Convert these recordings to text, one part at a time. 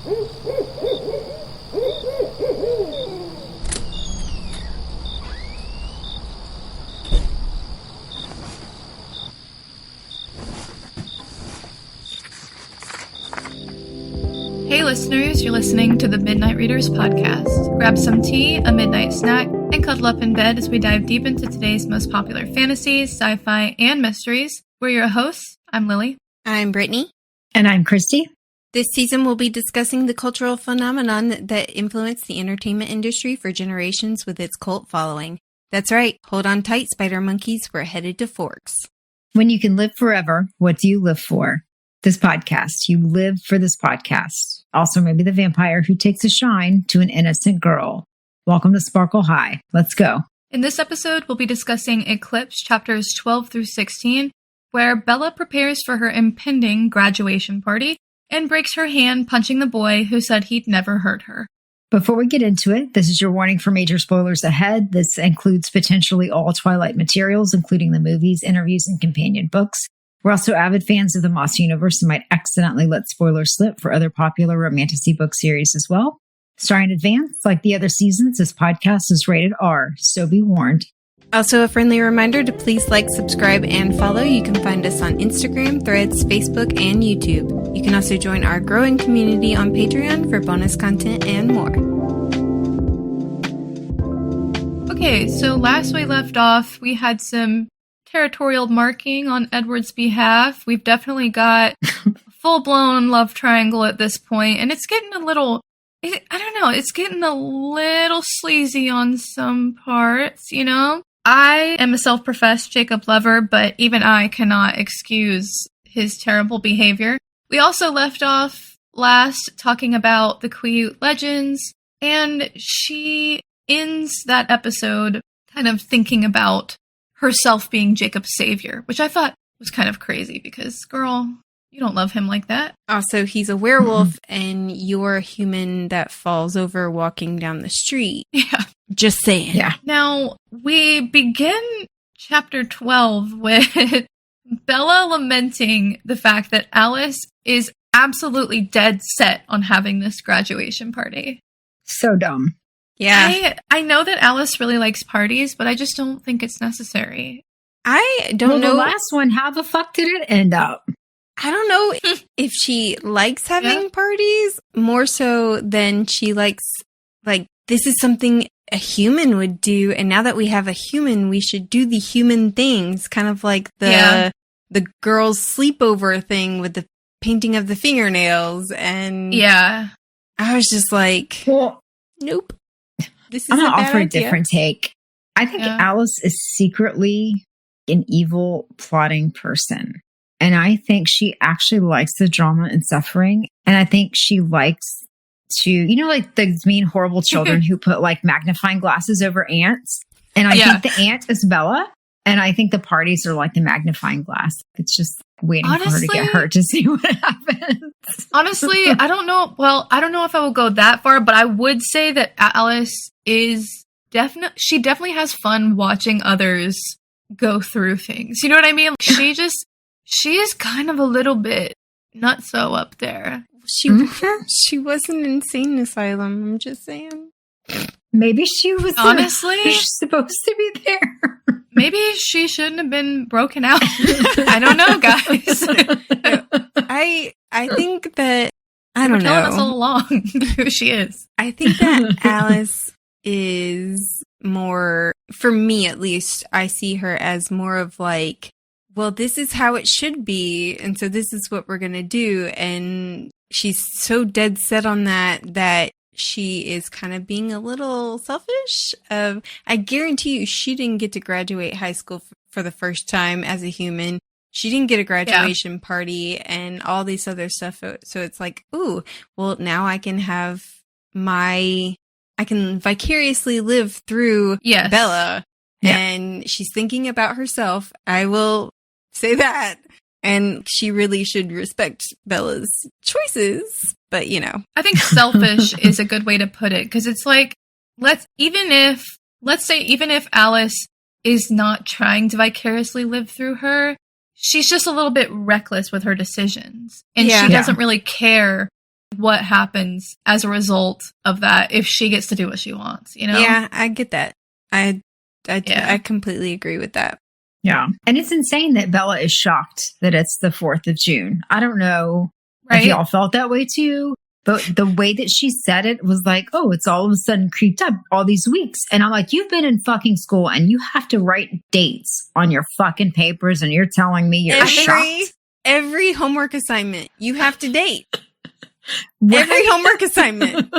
Hey listeners, you're listening to the Midnight Readers podcast. Grab some tea, a midnight snack, and cuddle up in bed as we dive deep into today's most popular fantasies, sci-fi, and mysteries. We're your hosts. I'm Lily. I'm Brittany. And I'm Christy. This season we'll be discussing the cultural phenomenon that influenced the entertainment industry for generations with its cult following. That's right, hold on tight, spider monkeys, we're headed to Forks. When you can live forever, what do you live for? This podcast. You live for this podcast. Also, maybe the vampire who takes a shine to an innocent girl. Welcome to Sparkle High. Let's go. In this episode, we'll be discussing Eclipse chapters 12 through 16, where Bella prepares for her impending graduation party and breaks her hand punching the boy who said he'd never hurt her. Before we get into it, this is your warning for major spoilers ahead. This includes potentially all Twilight materials, including the movies, interviews, and companion books. We're also avid fans of the Moss universe and might accidentally let spoilers slip for other popular romantasy book series as well. Sorry in advance, like the other seasons, this podcast is rated R, so be warned. Also, a friendly reminder to please like, subscribe, and follow. You can find us on Instagram, Threads, Facebook, and YouTube. You can also join our growing community on Patreon for bonus content and more. Okay, so last we left off, we had some territorial marking on Edward's behalf. We've definitely got a full-blown love triangle at this point, and it's getting a little, I don't know, it's getting a little sleazy on some parts, you know? I am a self-professed Jacob lover, but even I cannot excuse his terrible behavior. We also left off last talking about the Quiute legends, and she ends that episode kind of thinking about herself being Jacob's savior, which I thought was kind of crazy because, girl, you don't love him like that. Also, he's a werewolf and you're a human that falls over walking down the street. Yeah. Just saying. Yeah. Now, we begin chapter 12 with Bella lamenting the fact that Alice is absolutely dead set on having this graduation party. So dumb. Yeah. I know that Alice really likes parties, but I just don't think it's necessary. I don't know. The last one, how the fuck did it end up? I don't know if she likes having parties more so than she likes, like, this is something a human would do. And now that we have a human, we should do the human things. Kind of like the girls' sleepover thing with the painting of the fingernails. And yeah, I was just like, well, nope. This is I'm going to offer idea. a different take. I think Alice is secretly an evil, plotting person. And I think she actually likes the drama and suffering. And I think she likes to, you know, like those mean, horrible children who put like magnifying glasses over ants. And I think the ant is Bella. And I think the parties are like the magnifying glass. It's just waiting for her to get hurt to see what happens. Honestly, I don't know. Well, I don't know if I will go that far, but I would say that Alice is she definitely has fun watching others go through things. You know what I mean? She is kind of a little bit nutso up there. She was an insane asylum. I'm just saying. Maybe she was honestly supposed to be there. Maybe she shouldn't have been broken out. I don't know, guys. I think that I don't know. Telling us all along who she is. I think that Alice is more, for me at least, I see her as more of like, well, this is how it should be, and so this is what we're gonna do, and she's so dead set on that she is kind of being a little selfish. I guarantee you, she didn't get to graduate high school for the first time as a human. She didn't get a graduation party and all this other stuff. So it's like, ooh, well, now I can vicariously live through Bella. Yeah. And she's thinking about herself. I will say that. And she really should respect Bella's choices. But, you know. I think selfish is a good way to put it. Because it's like, even if Alice is not trying to vicariously live through her, she's just a little bit reckless with her decisions. And she doesn't really care what happens as a result of that if she gets to do what she wants, you know? Yeah, I get that. I completely agree with that. Yeah. And it's insane that Bella is shocked that it's the 4th of June. I don't know if y'all felt that way too, but the way that she said it was like, oh, it's all of a sudden creeped up all these weeks. And I'm like, you've been in fucking school and you have to write dates on your fucking papers and you're telling me you're shocked. Every homework assignment, you have to date. Every homework assignment.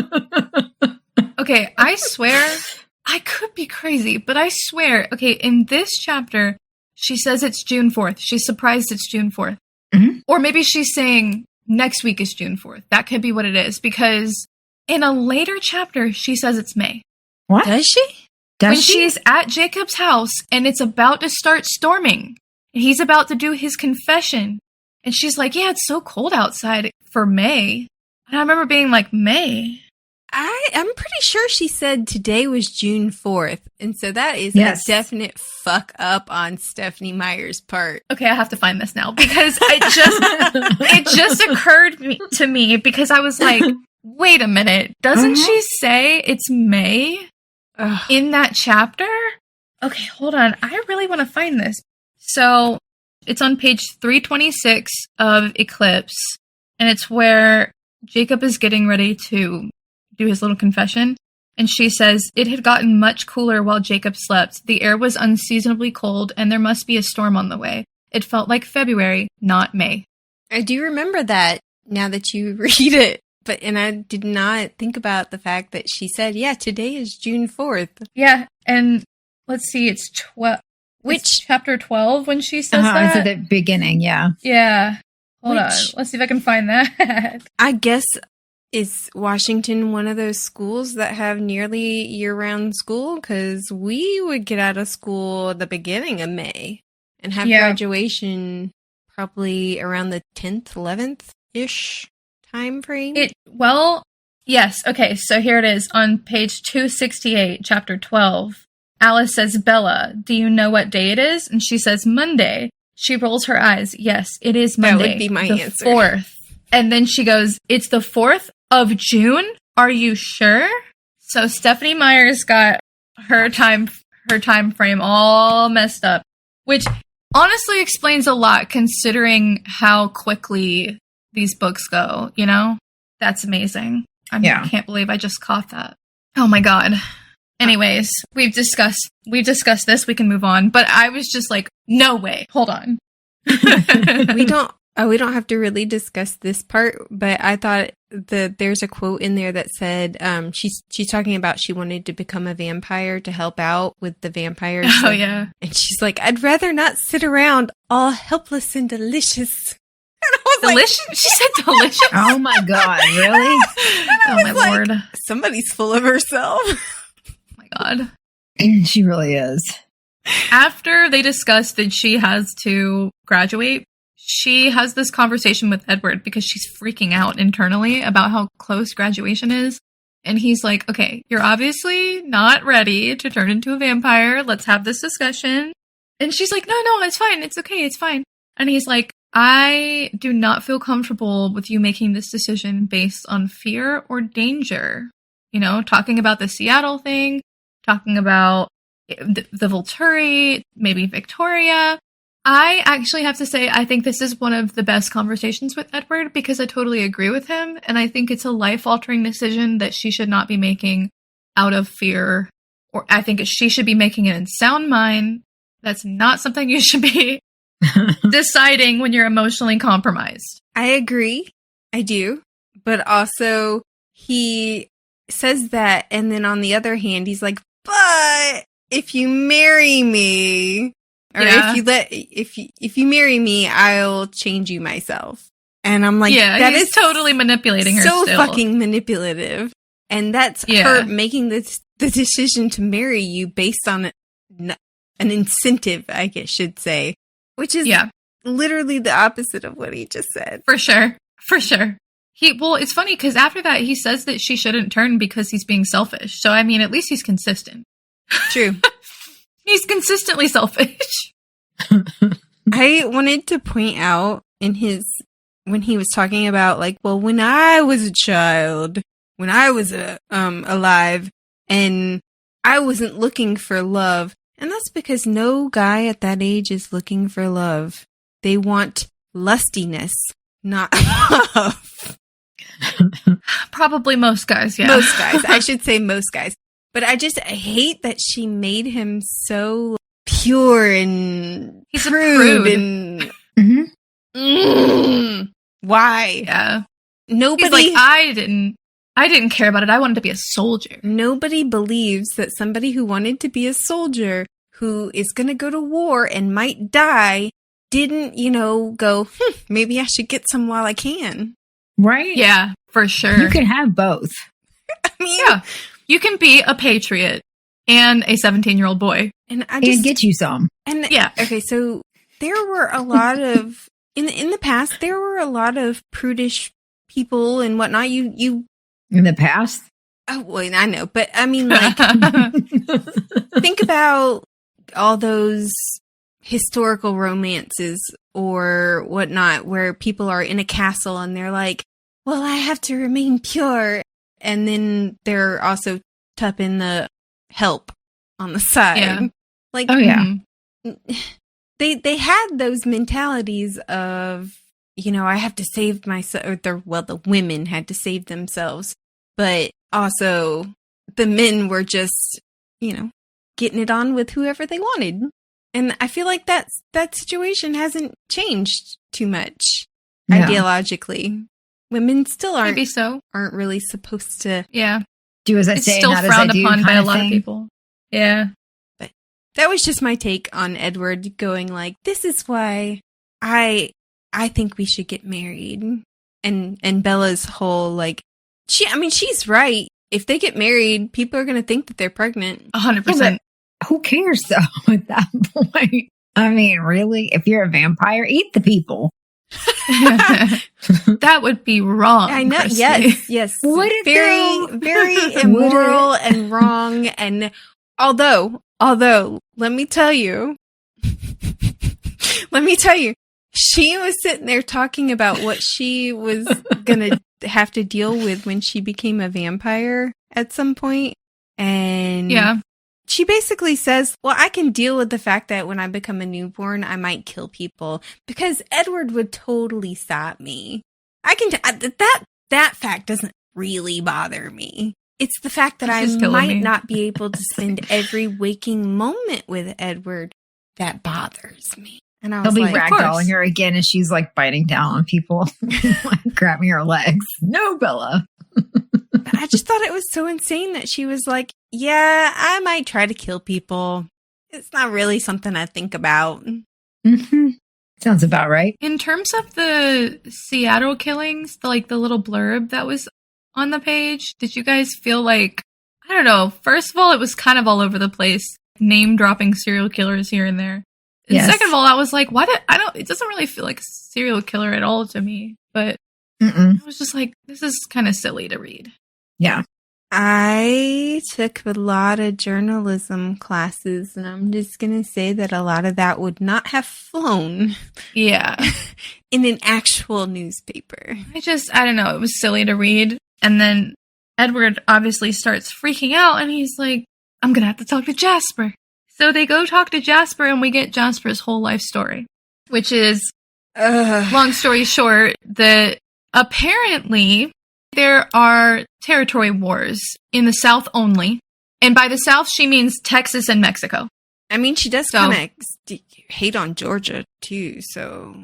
Okay, I swear, I could be crazy, but I swear, okay, in this chapter, she says it's June 4th. She's surprised it's June 4th. Mm-hmm. Or maybe she's saying next week is June 4th. That could be what it is, because in a later chapter, she says it's May. What? Does she? When she's at Jacob's house and it's about to start storming, and he's about to do his confession, and she's like, yeah, it's so cold outside for May. And I remember being like, May? I'm pretty sure she said today was June 4th. And so that is a definite fuck up on Stephanie Meyer's part. Okay, I have to find this now because it just occurred to me because I was like, wait a minute. Doesn't she say it's May in that chapter? Okay, hold on. I really want to find this. So it's on page 326 of Eclipse, and it's where Jacob is getting ready to do his little confession, and she says, it had gotten much cooler while Jacob slept. The air was unseasonably cold, and there must be a storm on the way. It felt like February, not May. I do remember that now that you read it, and I did not think about the fact that she said, yeah, today is June 4th. Yeah, and let's see, it's chapter 12 when she says that? It's at the beginning, yeah. Yeah. Hold on. Let's see if I can find that. I guess, is Washington one of those schools that have nearly year-round school? Because we would get out of school at the beginning of May and have graduation probably around the 10th, 11th-ish time frame. Yes. Okay, so here it is on page 268, chapter 12. Alice says, Bella, do you know what day it is? And she says, Monday. She rolls her eyes. Yes, it is Monday. That would be my answer. 4th. And then she goes, it's the 4th of June? Are you sure? So Stephanie Meyer's got her time frame all messed up, which honestly explains a lot considering how quickly these books go, you know? That's amazing. I can't believe I just caught that. Oh my god. Anyways, we've discussed this. We can move on. But I was just like, no way. Hold on. We don't have to really discuss this part, but I thought that there's a quote in there that said she's talking about she wanted to become a vampire to help out with the vampires. Oh, yeah. And she's like, I'd rather not sit around all helpless and delicious. And I was delicious? Like, she said delicious? Oh my god, really? Oh my lord. Somebody's full of herself. God. She really is. After they discuss that she has to graduate, she has this conversation with Edward because she's freaking out internally about how close graduation is. And he's like, okay, you're obviously not ready to turn into a vampire. Let's have this discussion. And she's like, no, it's fine. It's okay. It's fine. And he's like, I do not feel comfortable with you making this decision based on fear or danger. You know, talking about the Seattle thing, talking about the Volturi, maybe Victoria. I actually have to say, I think this is one of the best conversations with Edward because I totally agree with him. And I think it's a life-altering decision that she should not be making out of fear. Or I think she should be making it in sound mind. That's not something you should be deciding when you're emotionally compromised. I agree. I do. But also, he says that, and then on the other hand, he's like, but if you marry me, or if you marry me, I'll change you myself. And I'm like, that is totally manipulating her. So still. Fucking manipulative. And that's her making the decision to marry you based on an incentive, I guess should say, which is literally the opposite of what he just said. For sure. It's funny because after that, he says that she shouldn't turn because he's being selfish. So, I mean, at least he's consistent. True. He's consistently selfish. I wanted to point out in his when he was talking about like, well, when I was a child, when I was alive, and I wasn't looking for love. And that's because no guy at that age is looking for love. They want lustiness, not love. Probably most guys, yeah. Most guys. I should say most guys. But I hate that she made him so pure and He's prude a prude. and Mm-hmm. Why? Yeah. Nobody. He's like, I didn't care about it. I wanted to be a soldier. Nobody believes that somebody who wanted to be a soldier, who is going to go to war and might die, didn't, go, maybe I should get some while I can. Right? Yeah, for sure. You can have both. I mean, yeah. You can be a patriot and a 17-year-old boy. And get you some. And yeah. Okay, so there were a lot of in the past there were a lot of prudish people and whatnot. You in the past? Oh, well, I know, but I mean, like, think about all those historical romances or whatnot where people are in a castle and they're like, well, I have to remain pure. And then they're also tupping the help on the side. Yeah. Like, oh, yeah. They had those mentalities of, I have to save myself. Or the women had to save themselves. But also, the men were just, getting it on with whoever they wanted. And I feel like that situation hasn't changed too much ideologically. Women still aren't. Maybe so. Aren't really supposed to. Yeah. Do as I it's say, still not frowned as I do, upon by a lot thing. of people. Yeah. But that was just my take on Edward going like, this is why I think we should get married. And Bella's whole like, she's right. If they get married, people are going to think that they're pregnant. 100%. Yeah, who cares though at that point? I mean, really? If you're a vampire, eat the people. That would be wrong. I know. Christy. Yes. Would it very, very immoral and wrong. And although, let me tell you, she was sitting there talking about what she was gonna have to deal with when she became a vampire at some point, and yeah. She basically says, well, I can deal with the fact that when I become a newborn, I might kill people because Edward would totally stop me. I can, that fact doesn't really bother me. It's the fact that I might not be able to spend every waking moment with Edward that bothers me. And I was He'll be like, ragdolling her again and she's like biting down on people, like grabbing her legs. No, Bella. I just thought it was so insane that she was like, yeah, I might try to kill people. It's not really something I think about. Mm-hmm. Sounds about right. In terms of the Seattle killings, the little blurb that was on the page, did you guys feel like, I don't know, first of all, it was kind of all over the place, name dropping serial killers here and there. And second of all, I was like, it doesn't really feel like a serial killer at all to me, but I was just like, this is kind of silly to read. Yeah. I took a lot of journalism classes, and I'm just going to say that a lot of that would not have flown. Yeah. In an actual newspaper. I don't know. It was silly to read. And then Edward obviously starts freaking out, and he's like, I'm going to have to talk to Jasper. So they go talk to Jasper, and we get Jasper's whole life story, which is, long story short, that apparently there are territory wars in the South only. And by the South, she means Texas and Mexico. I mean, she does kind of hate on Georgia, too, so.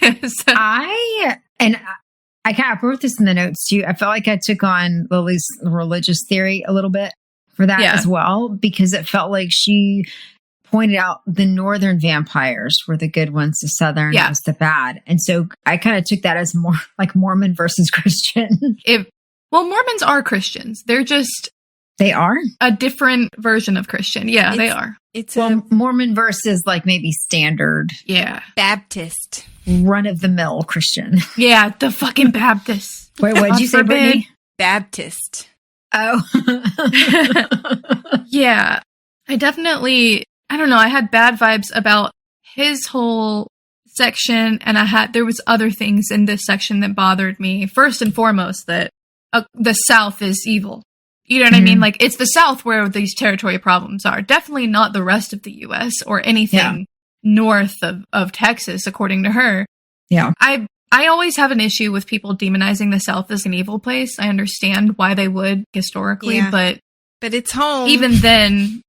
I kind of wrote this in the notes, too. I felt like I took on Lily's religious theory a little bit for that as well, because it felt like she pointed out the northern vampires were the good ones, the southern was the bad. And so I kind of took that as more like Mormon versus Christian. Mormons are Christians. They're just... They are? A different version of Christian. Yeah, they are. Mormon versus like maybe standard. Yeah. Baptist. Run-of-the-mill Christian. Yeah, the fucking Baptist. Wait, what did you say, Brittany? Baptist. Oh. Yeah. I don't know, I had bad vibes about his whole section, and there was other things in this section that bothered me. First and foremost, that the South is evil. You know what I mean? Like, it's the South where these territory problems are. Definitely not the rest of the U.S. or anything north of Texas, according to her. Yeah. I always have an issue with people demonizing the South as an evil place. I understand why they would historically, but it's home. Even then,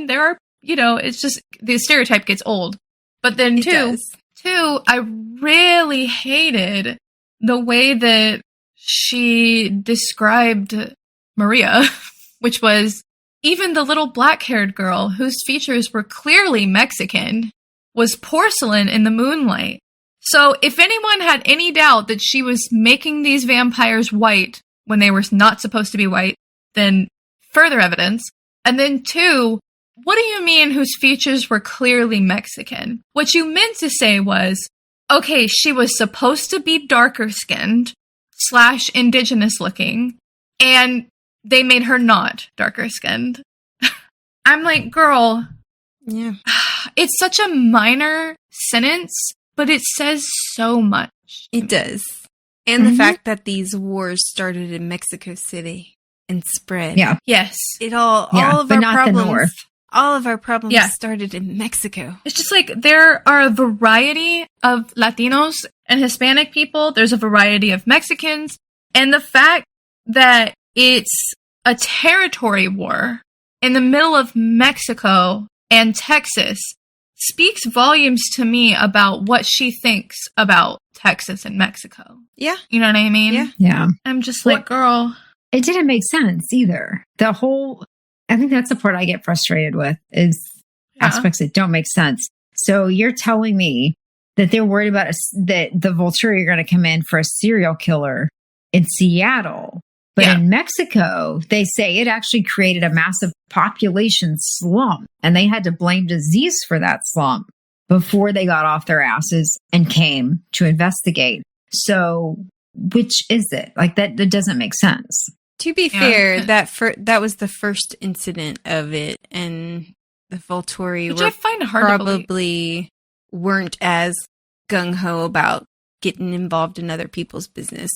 there are, it's just the stereotype gets old. But then two, I really hated the way that she described Maria, which was even the little black-haired girl whose features were clearly Mexican was porcelain in the moonlight. So if anyone had any doubt that she was making these vampires white when they were not supposed to be white, then further evidence. And then two, what do you mean whose features were clearly Mexican? What you meant to say was, okay, she was supposed to be darker skinned / indigenous looking, and they made her not darker skinned. I'm like, girl, it's such a minor sentence, but it says so much. It does. And the fact that these wars started in Mexico City and spread. Yeah. Yes. All of our problems. All of our problems started in Mexico. It's just like there are a variety of Latinos and Hispanic people. There's a variety of Mexicans. And the fact that it's a territory war in the middle of Mexico and Texas speaks volumes to me about what she thinks about Texas and Mexico. Yeah. You know what I mean? Yeah. I'm just like, girl. It didn't make sense either. I think that's the part I get frustrated with is aspects that don't make sense. So you're telling me that they're worried about that the Volturi are going to come in for a serial killer in Seattle. But in Mexico, they say it actually created a massive population slump, and they had to blame disease for that slump before they got off their asses and came to investigate. So which is it? Like, that doesn't make sense. To be fair, that was the first incident of it, and the Volturi probably weren't as gung-ho about getting involved in other people's business.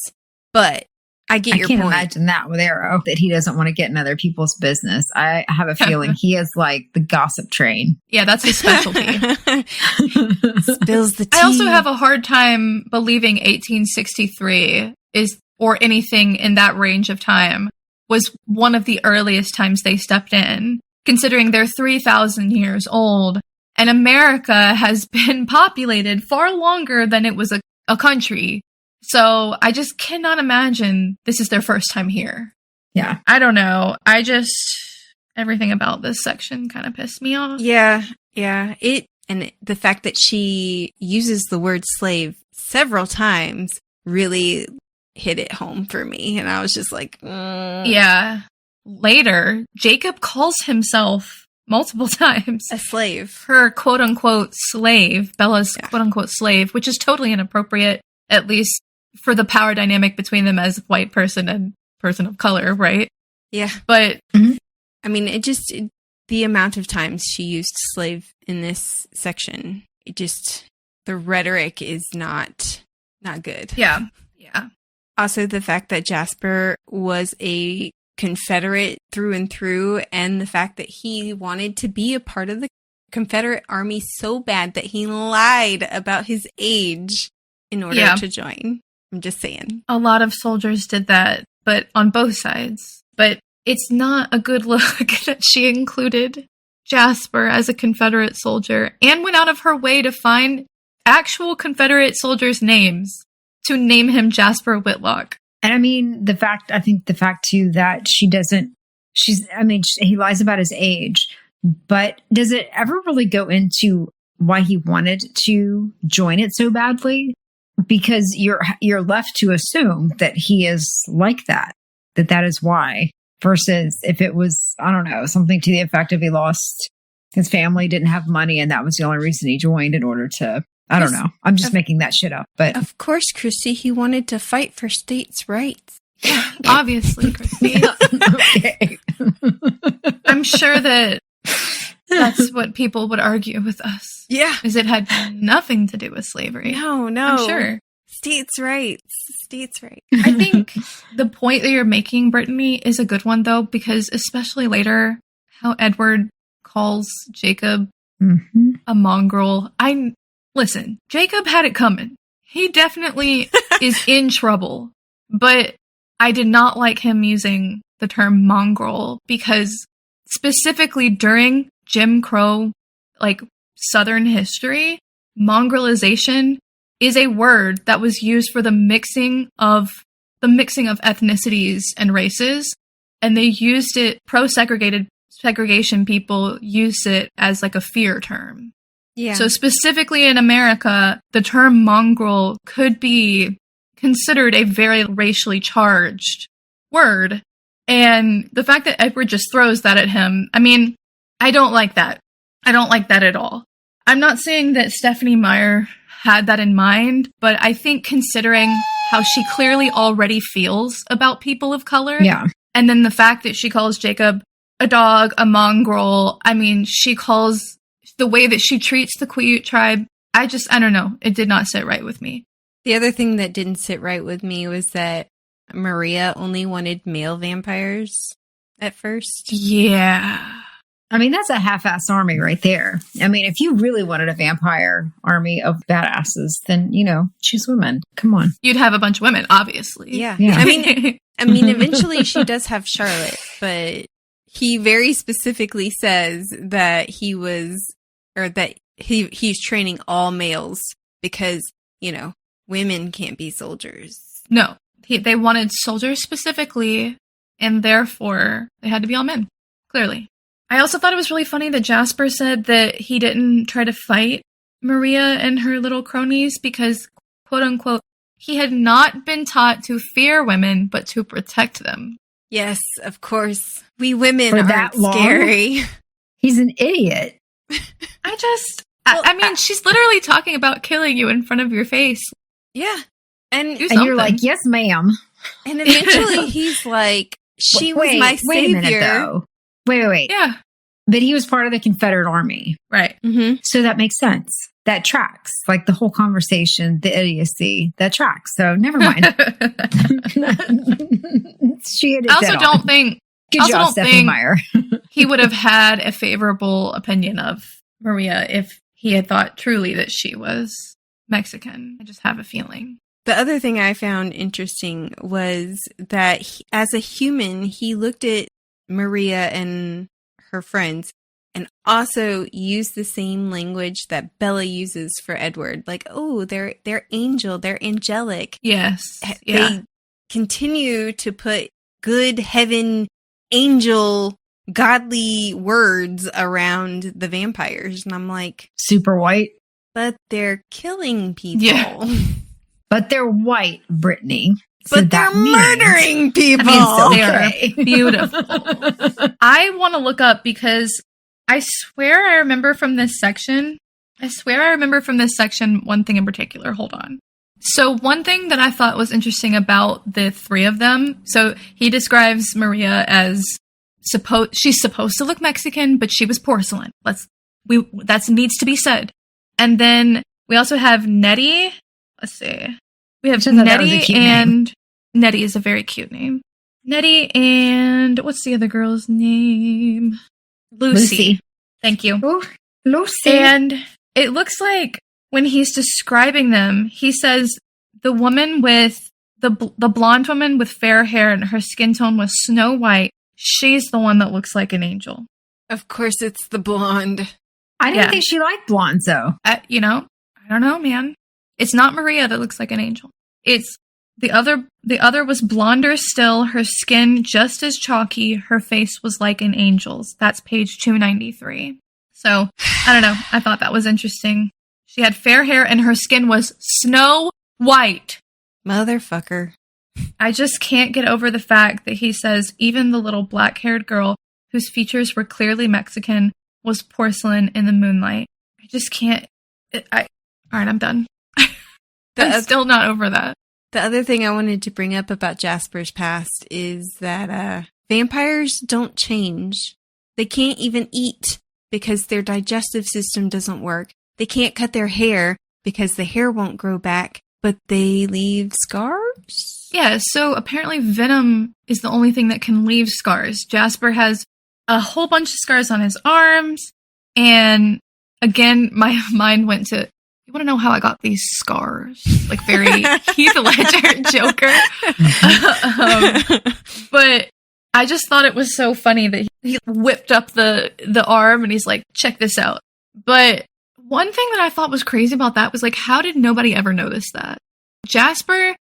But I get your point. I can't imagine that with Arrow, that he doesn't want to get in other people's business. I have a feeling he is like the gossip train. Yeah, that's his specialty. Spills the tea. I also have a hard time believing 1863 or anything in that range of time was one of the earliest times they stepped in, considering they're 3,000 years old, and America has been populated far longer than it was a country. So I just cannot imagine this is their first time here. Yeah. I don't know. Everything about this section kind of pissed me off. Yeah. And the fact that she uses the word slave several times really hit it home for me. And I was just like, Yeah. Later, Jacob calls himself multiple times a slave. Her quote unquote slave, Bella's quote unquote slave, which is totally inappropriate, at least for the power dynamic between them as white person and person of color, right? Yeah. But I mean, the amount of times she used slave in this section, the rhetoric is not good. Yeah. Also, the fact that Jasper was a Confederate through and through, and the fact that he wanted to be a part of the Confederate Army so bad that he lied about his age in order to join. I'm just saying. A lot of soldiers did that, but on both sides. But it's not a good look that she included Jasper as a Confederate soldier and went out of her way to find actual Confederate soldiers' names to name him Jasper Whitlock. And I mean, I think the fact too that he lies about his age, but does it ever really go into why he wanted to join it so badly? Because you're left to assume that he is like that is why, versus if it was, I don't know, something to the effect of he lost his family, didn't have money, and that was the only reason he joined in order to, I don't know. I'm just making that shit up. But of course, Christy, he wanted to fight for states' rights. Obviously, Christy. Okay. I'm sure that That's what people would argue with us. Yeah. Is it had nothing to do with slavery. No. I'm sure. States' rights. I think the point that you're making, Brittany, is a good one, though, because especially later, how Edward calls Jacob a mongrel. Listen, Jacob had it coming. He definitely is in trouble, but I did not like him using the term mongrel because specifically during Jim Crow, like Southern history, mongrelization is a word that was used for the mixing of ethnicities and races, and they used it, segregation people used it as like a fear term. Yeah. So specifically in America, the term mongrel could be considered a very racially charged word. And the fact that Edward just throws that at him, I mean, I don't like that. I don't like that at all. I'm not saying that Stephenie Meyer had that in mind, but I think considering how she clearly already feels about people of color, and then the fact that she calls Jacob a dog, a mongrel, I mean, she calls the way that she treats the Quiute tribe, I don't know. It did not sit right with me. The other thing that didn't sit right with me was that Maria only wanted male vampires at first. Yeah. I mean, that's a half-ass army right there. I mean, if you really wanted a vampire army of badasses, then, choose women. Come on. You'd have a bunch of women, obviously. Yeah. I mean, eventually she does have Charlotte, but he very specifically says that he's training all males because, women can't be soldiers. No, they wanted soldiers specifically, and therefore they had to be all men, clearly. I also thought it was really funny that Jasper said that he didn't try to fight Maria and her little cronies because, quote unquote, he had not been taught to fear women, but to protect them. Yes, of course. We women aren't scary. He's an idiot. I mean, she's literally talking about killing you in front of your face. Yeah. And you're like, yes, ma'am. And eventually he's like, she was my savior. Wait a minute, though. Wait. Yeah. But he was part of the Confederate Army. Right. Mm-hmm. So that makes sense. That tracks. Like the whole conversation, the idiocy, that tracks. So never mind. She had it I also don't think Good job, Stephenie Meyer. he would have had a favorable opinion of Maria if he had thought truly that she was Mexican. I just have a feeling. The other thing I found interesting was that as a human, he looked at Maria and her friends and also used the same language that Bella uses for Edward. Like, oh, they're angel, they're angelic. Yes. Yeah. They continue to put good heaven, angel, godly words around the vampires. And I'm like, super white. But they're killing people. Yeah. But they're white, Brittany. So but they're murdering people. They're beautiful. I want to look up because I swear I remember from this section one thing in particular. Hold on. So one thing that I thought was interesting about the three of them. So he describes Maria as she's supposed to look Mexican, but she was porcelain. That needs to be said. And then we also have Nettie. Let's see. We have Nettie and Nettie is a very cute name. Nettie and what's the other girl's name? Lucy. Thank you. Oh, Lucy. And it looks like when he's describing them, he says the woman with the blonde woman with fair hair and her skin tone was Snow White. She's the one that looks like an angel. Of course, it's the blonde. I didn't think she liked blondes, though. I don't know, man. It's not Maria that looks like an angel. It's the other. The other was blonder still, her skin just as chalky, her face was like an angel's. That's page 293. So, I don't know. I thought that was interesting. She had fair hair and her skin was Snow White. Motherfucker. I just can't get over the fact that he says even the little black-haired girl whose features were clearly Mexican was porcelain in the moonlight. I just can't. Alright, I'm done. I'm still not over that. The other thing I wanted to bring up about Jasper's past is that vampires don't change. They can't even eat because their digestive system doesn't work. They can't cut their hair because the hair won't grow back, but they leave scars? Yeah, so apparently venom is the only thing that can leave scars. Jasper has a whole bunch of scars on his arms, and again, my mind went to, you want to know how I got these scars? Like very Heath Ledger Joker. But I just thought it was so funny that he whipped up the arm and he's like, check this out. But one thing that I thought was crazy about that was like, how did nobody ever notice that? Jasper,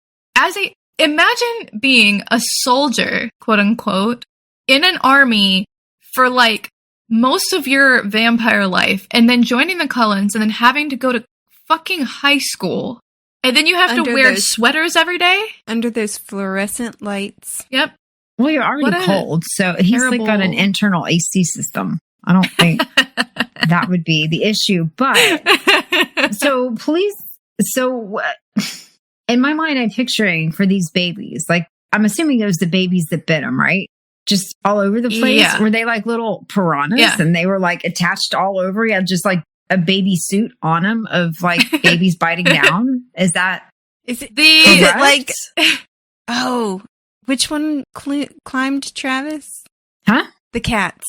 imagine being a soldier, quote unquote, in an army for like most of your vampire life, and then joining the Cullens, and then having to go to fucking high school, and then you have to wear sweaters every day under those fluorescent lights. Yep. Well, you're already cold, so he's like got an internal AC system. I don't think that would be the issue, but so in my mind, I'm picturing for these babies, like I'm assuming those the babies that bit them, right? Just all over the place. Yeah. Were they like little piranhas and they were like attached all over? You had just like a baby suit on him of like babies biting down. Is it like, oh, which one climbed Travis? Huh? The cats.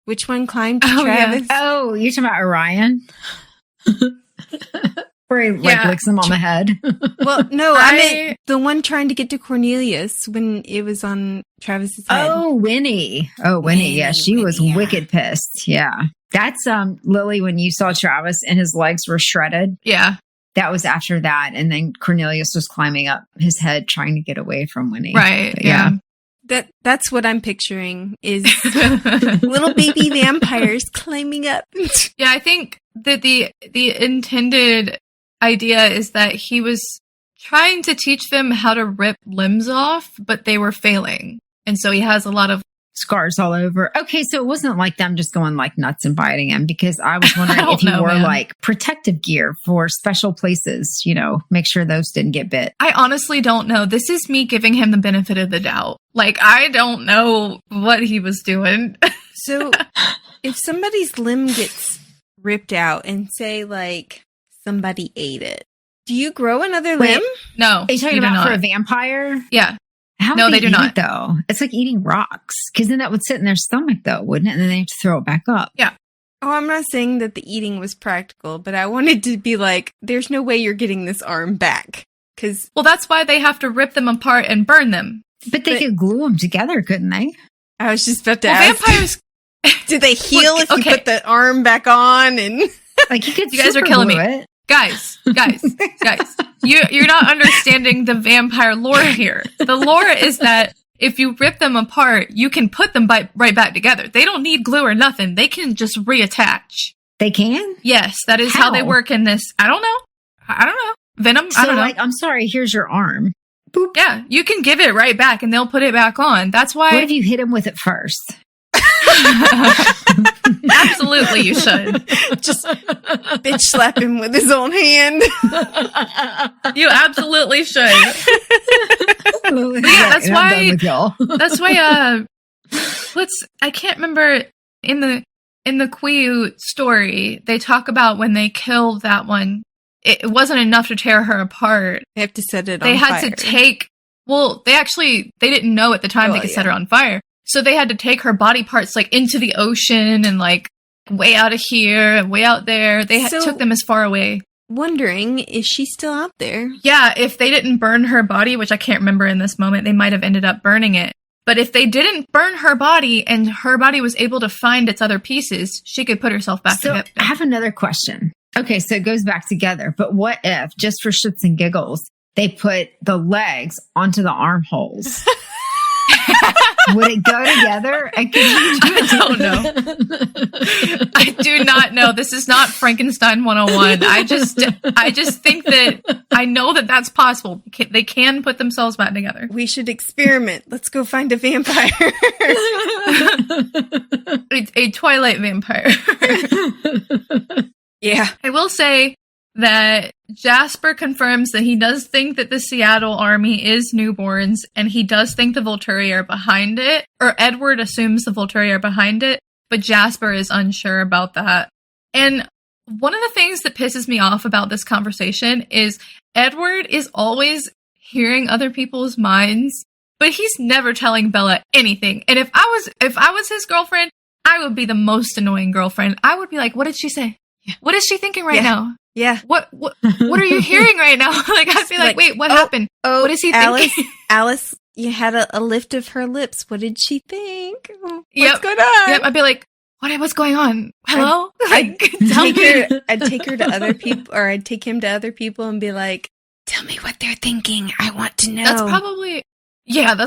Which one climbed Travis? Yeah. Oh, you're talking about Orion? Where he like licks him on the head. Well, no, I meant the one trying to get to Cornelius when it was on Travis's head. Oh, Winnie. Yeah, she was wicked pissed. Yeah. That's Lily, when you saw Travis and his legs were shredded. Yeah. That was after that. And then Cornelius was climbing up his head trying to get away from Winnie. Right. But yeah. That's what I'm picturing is little baby vampires climbing up. Yeah, I think that the intended idea is that he was trying to teach them how to rip limbs off, but they were failing. And so he has a lot of scars all over. Okay, so it wasn't like them just going like nuts and biting him, because I was wondering if he wore like protective gear for special places, make sure those didn't get bit. I honestly don't know. This is me giving him the benefit of the doubt. Like, I don't know what he was doing. So if somebody's limb gets ripped out and say like somebody ate it, do you grow another limb? No. Are you talking about for a vampire? Yeah. How no, they do not. Though it's like eating rocks, because then that would sit in their stomach, though, wouldn't it? And then they have to throw it back up. Yeah. Oh, I'm not saying that the eating was practical, but I wanted to be like, there's no way you're getting this arm back. Well, that's why they have to rip them apart and burn them. But they could glue them together, couldn't they? I was just about to ask. Vampires. Do they heal if you put the arm back on? And like you guys are killing me. Guys, you're not understanding the vampire lore here. The lore is that if you rip them apart, you can put them right back together. They don't need glue or nothing. They can just reattach. They can? Yes, that is how they work in this. I don't know. Venom? So I don't know. Like, I'm sorry, here's your arm. Boop. Yeah, you can give it right back and they'll put it back on. That's why. What if you hit him with it first? Absolutely, you should. Just bitch slap him with his own hand. You absolutely should. Yeah, that's why. That's why. I can't remember in the Quiyu story. They talk about when they killed that one. It wasn't enough to tear her apart. They have to set it on fire. They had to take. Well, they didn't know at the time they could set her on fire. So they had to take her body parts like into the ocean and like way out of here and way out there. They took them as far away. Wondering, is she still out there? Yeah, if they didn't burn her body, which I can't remember in this moment, they might have ended up burning it. But if they didn't burn her body and her body was able to find its other pieces, she could put herself back together. I have another question. Okay, so it goes back together. But what if, just for shits and giggles, they put the legs onto the armholes? Would it go together? I don't know. I do not know. This is not Frankenstein 101. I just think that I know that that's possible. They can put themselves back together. We should experiment. Let's go find a vampire. A Twilight vampire. Yeah. I will say that Jasper confirms that he does think that the Seattle army is newborns, and he does think the Volturi are behind it, or Edward assumes the Volturi are behind it, but Jasper is unsure about that. And one of the things that pisses me off about this conversation is Edward is always hearing other people's minds, but he's never telling Bella anything. And if I was his girlfriend, I would be the most annoying girlfriend. I would be like, what did she say? Yeah. What is she thinking right now? Yeah. What are you hearing right now? Like, I'd be like, wait, what happened? What is he thinking? Alice, you had a lift of her lips. What did she think? What's going on? Yep. I'd be like, what's going on? Hello? I'd take her to other people, or I'd take him to other people and be like, tell me what they're thinking. I want to know. That's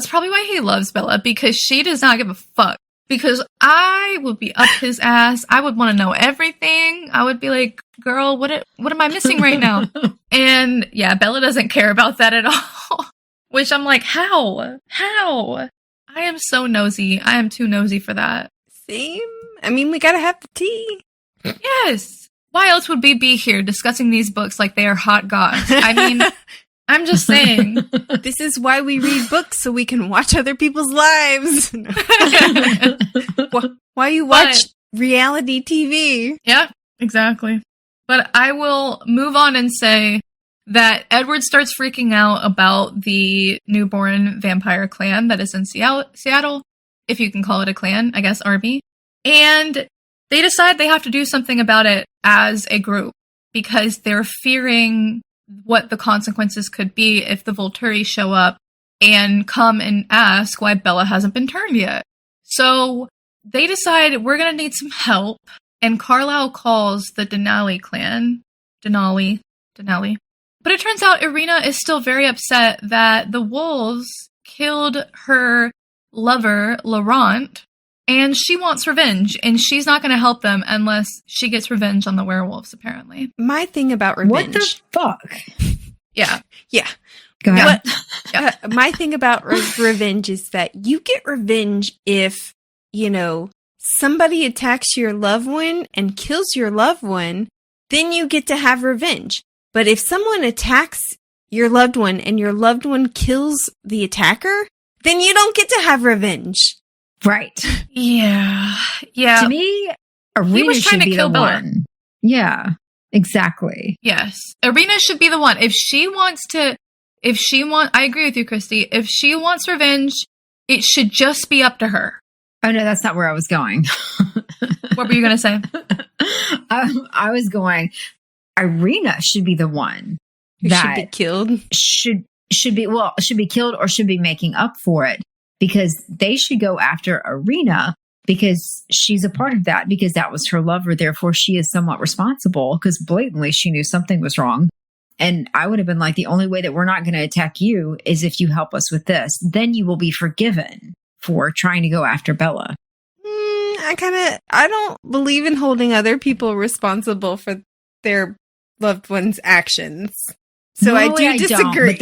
probably why he loves Bella, because she does not give a fuck. Because I would be up his ass. I would want to know everything. I would be like, girl, what am I missing right now? And yeah, Bella doesn't care about that at all. Which I'm like, how? I am so nosy. I am too nosy for that. Same. I mean, we gotta have the tea. Yes. Why else would we be here discussing these books like they are hot gods? I mean, I'm just saying. This is why we read books, so we can watch other people's lives. Why you watch reality TV? Yeah, exactly. But I will move on and say that Edward starts freaking out about the newborn vampire clan that is in Seattle, if you can call it a clan, I guess, army. And they decide they have to do something about it as a group, because they're fearing what the consequences could be if the Volturi show up and come and ask why Bella hasn't been turned yet. So they decide we're going to need some help, and Carlisle calls the Denali clan. Denali. But it turns out Irina is still very upset that the wolves killed her lover, Laurent, and she wants revenge, and she's not going to help them unless she gets revenge on the werewolves, apparently. My thing about revenge... What the fuck? Yeah. Yeah. Go ahead. My thing about revenge is that you get revenge if, somebody attacks your loved one and kills your loved one, then you get to have revenge. But if someone attacks your loved one and your loved one kills the attacker, then you don't get to have revenge. Right. Yeah. To me, Irina should be the one. Yeah, exactly. Yes. Irina should be the one. I agree with you, Christy. If she wants revenge, it should just be up to her. Oh, no, that's not where I was going. What were you going to say? I was going, Irina should be the one that should be killed. Should be killed or should be making up for it. Because they should go after Irina because she's a part of that, because that was her lover. Therefore, she is somewhat responsible because blatantly she knew something was wrong. And I would have been like, the only way that we're not going to attack you is if you help us with this. Then you will be forgiven for trying to go after Bella. I don't believe in holding other people responsible for their loved one's actions. So normally I do disagree.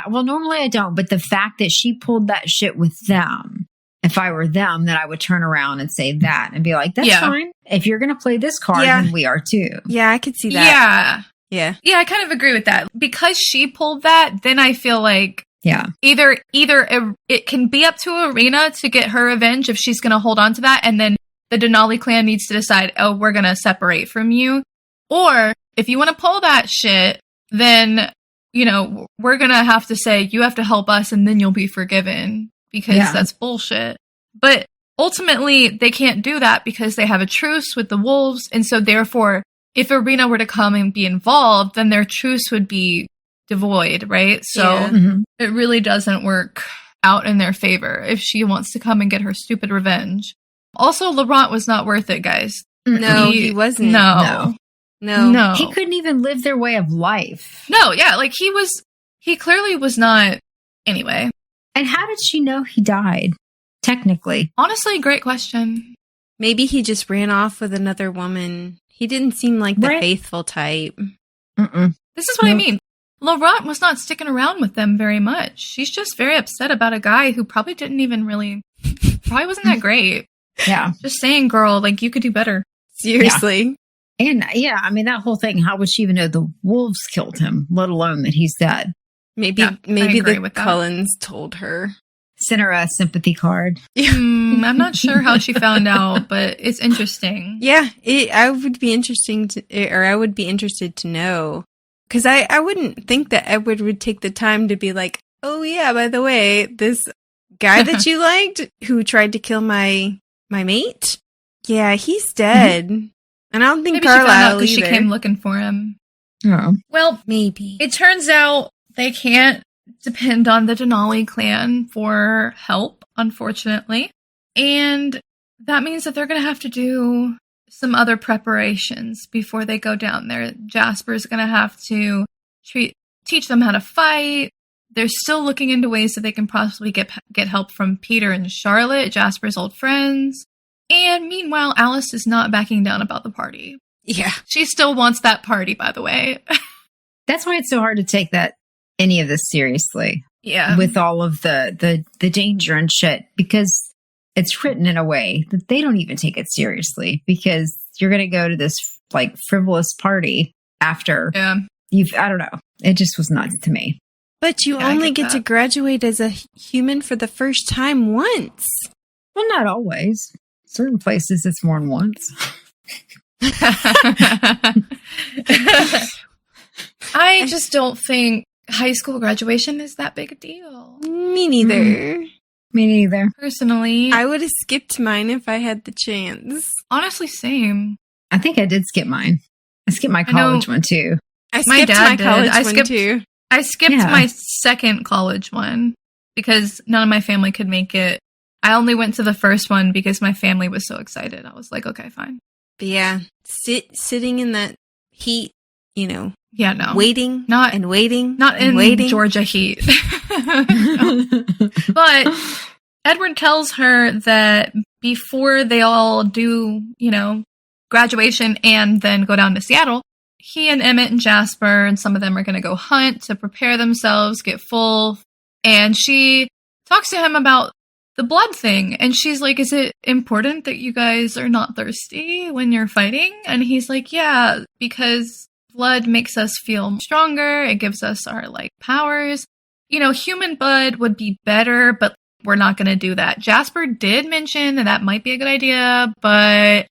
Well, normally I don't, but the fact that she pulled that shit with them, if I were them, then I would turn around and say that and be like, that's fine. If you're going to play this card, then we are too. Yeah, I could see that. Yeah. Yeah, I kind of agree with that. Because she pulled that, then I feel like either it can be up to Irina to get her revenge if she's going to hold on to that, and then the Denali clan needs to decide, we're going to separate from you. Or if you want to pull that shit, then, we're going to have to say, you have to help us and then you'll be forgiven, because that's bullshit. But ultimately, they can't do that because they have a truce with the wolves. And so therefore, if Irina were to come and be involved, then their truce would be devoid, right? So it really doesn't work out in their favor if she wants to come and get her stupid revenge. Also, Laurent was not worth it, guys. No, he wasn't. No. He couldn't even live their way of life. No, yeah, like he clearly was not, anyway. And how did she know he died, technically? Honestly, great question. Maybe he just ran off with another woman. He didn't seem like the faithful type. This is what I mean. Laurent was not sticking around with them very much. She's just very upset about a guy who probably probably wasn't that great. Yeah. Just saying, girl, like, you could do better. Seriously. Yeah. And I mean, that whole thing, how would she even know the wolves killed him, let alone that he's dead? Maybe the Cullens told her. Sent her a sympathy card. I'm not sure how she found out, but it's interesting. Yeah, I would be interested to know. Because I wouldn't think that Edward would take the time to be like, oh yeah, by the way, this guy that you liked who tried to kill my mate, yeah, he's dead. And I don't think Maybe Carlisle she found out because either. she came looking for him. Oh. Well, maybe. It turns out they can't depend on the Denali clan for help, unfortunately. And that means that they're going to have to do some other preparations before they go down there. Jasper's going to have to teach them how to fight. They're still looking into ways that they can possibly get help from Peter and Charlotte, Jasper's old friends. And meanwhile, Alice is not backing down about the party. Yeah. She still wants that party, by the way. That's why it's so hard to take any of this seriously. Yeah. With all of the danger and shit, because it's written in a way that they don't even take it seriously, because you're going to go to this like frivolous party after I don't know. It just was nuts to me. But you only get to graduate as a human for the first time once. Well, not always. Certain places it's more than once. I just don't think high school graduation is that big a deal. Me neither. Me neither. Personally, I would have skipped mine if I had the chance. Honestly, same. I think I did skip mine. I skipped my college one too. I skipped my college one too. I skipped my second college one because none of my family could make it. I only went to the first one because my family was so excited. I was like, okay, fine. But yeah, sitting in that heat, waiting, not in Georgia heat. But Edward tells her that before they all do, graduation and then go down to Seattle, he and Emmett and Jasper and some of them are going to go hunt to prepare themselves, get full. And she talks to him about the blood thing. And she's like, is it important that you guys are not thirsty when you're fighting? And he's like, yeah, because blood makes us feel stronger. It gives us our powers. Human blood would be better, but we're not going to do that. Jasper did mention that might be a good idea, but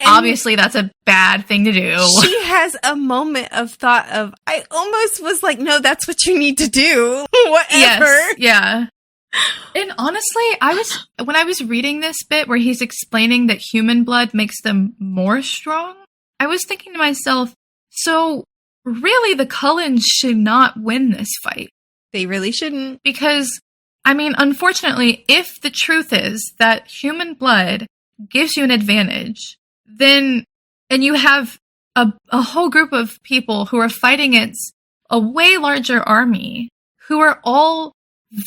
obviously that's a bad thing to do. She has a moment of thought of, I almost was like, no, that's what you need to do. Whatever. Yes, yeah. And honestly, when I was reading this bit where he's explaining that human blood makes them more strong, I was thinking to myself, so really the Cullens should not win this fight. They really shouldn't. Because, unfortunately, if the truth is that human blood gives you an advantage, then, and you have a whole group of people who are fighting against a way larger army, who are all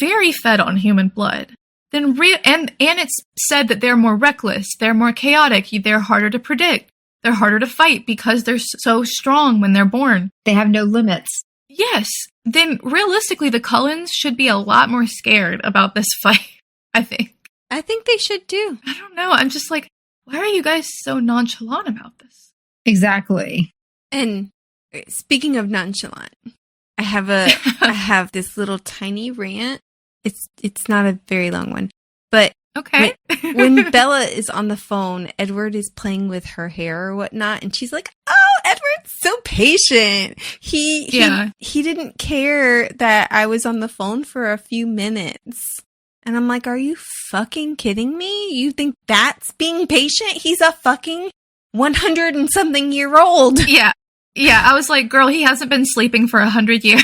very fed on human blood, then and it's said that they're more reckless, they're more chaotic, they're harder to predict, they're harder to fight because they're so strong when they're born. They have no limits. Yes. Then realistically, the Cullens should be a lot more scared about this fight, I think. I think they should too. I don't know. I'm just like, why are you guys so nonchalant about this? Exactly. And speaking of nonchalant, I have this little tiny rant. It's not a very long one, but okay. when Bella is on the phone, Edward is playing with her hair or whatnot, and she's like, "Oh, Edward's so patient. He didn't care that I was on the phone for a few minutes." And I'm like, "Are you fucking kidding me? You think that's being patient? He's a fucking 100 and something year old." Yeah. Yeah, I was like, girl, he hasn't been sleeping for 100 years.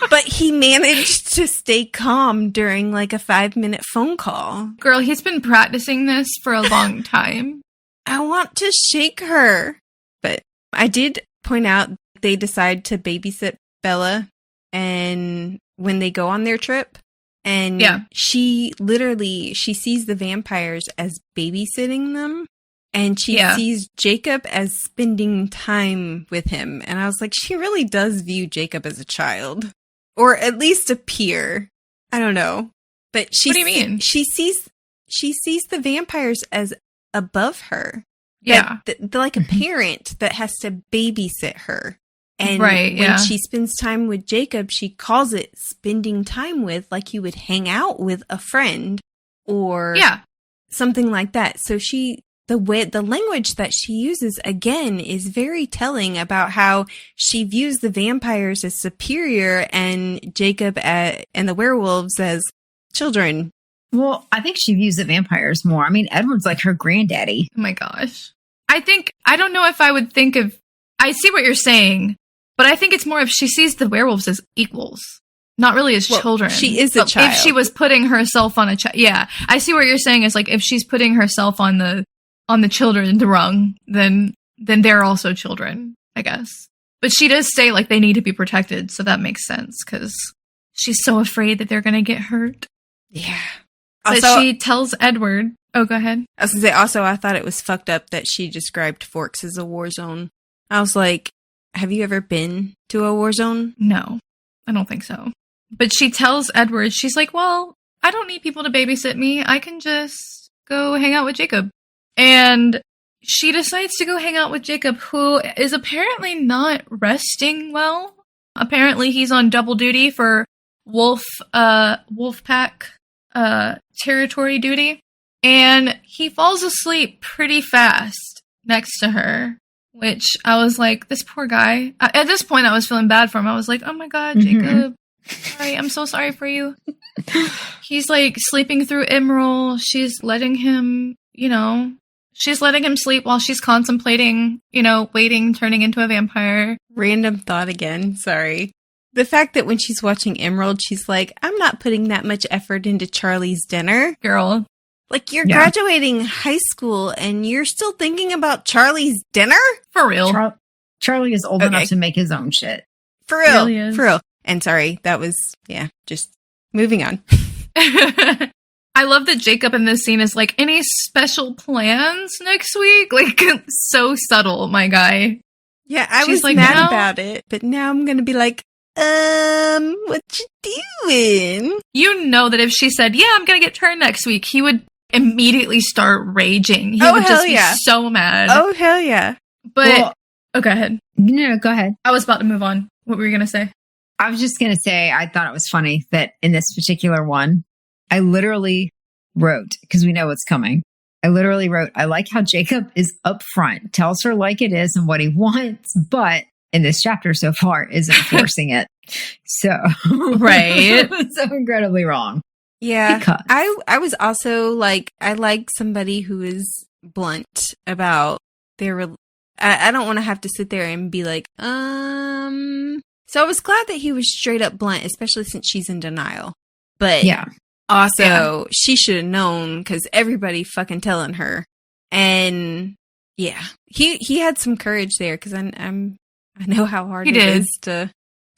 But he managed to stay calm during a 5-minute phone call. Girl, he's been practicing this for a long time. I want to shake her. But I did point out they decide to babysit Bella and when they go on their trip. And she sees the vampires as babysitting them. And she sees Jacob as spending time with him. And I was like, she really does view Jacob as a child. Or at least a peer. I don't know. But what do you mean? She sees the vampires as above her. Yeah. Like a parent that has to babysit her. And when she spends time with Jacob, she calls it spending time with, like you would hang out with a friend or something like that. So the language that she uses, again, is very telling about how she views the vampires as superior and Jacob and the werewolves as children. Well, I think she views the vampires more. I mean, Edward's like her granddaddy. Oh my gosh. I don't know if I would think of, I see what you're saying, but I think it's more if she sees the werewolves as equals, not really as children. She is a child. If she was putting herself on a child. Yeah. I see what you're saying is like, if she's putting herself on the children's rung, then they're also children, I guess. But she does say like they need to be protected. So that makes sense because she's so afraid that they're going to get hurt. Yeah. But also, she tells Edward, oh, go ahead. I was going to say, also, I thought it was fucked up that she described Forks as a war zone. I was like, have you ever been to a war zone? No, I don't think so. But she tells Edward, she's like, well, I don't need people to babysit me. I can just go hang out with Jacob. And she decides to go hang out with Jacob, who is apparently not resting well. Apparently he's on double duty for wolf pack territory duty. And he falls asleep pretty fast next to her, which I was like, this poor guy. At this point, I was feeling bad for him. I was like, oh my God, Jacob. Sorry, I'm so sorry for you. He's like sleeping through Emerald. She's letting him, she's letting him sleep while she's contemplating, waiting, turning into a vampire. Random thought again. Sorry. The fact that when she's watching Emerald, she's like, I'm not putting that much effort into Charlie's dinner. Girl. Like, you're graduating high school and you're still thinking about Charlie's dinner? For real. Charlie is old enough to make his own shit. For real. Really for real. And sorry, that was, just moving on. I love that Jacob in this scene is like, any special plans next week? Like, so subtle, my guy. Yeah, I was like, mad about it, but now I'm going to be like, what you doing? You know that if she said, yeah, I'm going to get turned next week, he would immediately start raging. He would just be so mad. Oh, hell yeah. But, go ahead. No, go ahead. I was about to move on. What were you going to say? I was just going to say, I thought it was funny that in this particular one, I literally wrote, because we know what's coming. I literally wrote, I like how Jacob is upfront, tells her like it is and what he wants, but in this chapter so far isn't forcing it. So, right. So incredibly wrong. Yeah. Because. I was also like, I like somebody who is blunt about their, I don't want to have to sit there and be like, So I was glad that he was straight up blunt, especially since she's in denial. But also, she should have known because everybody fucking telling her. And he had some courage there because I know how hard it is to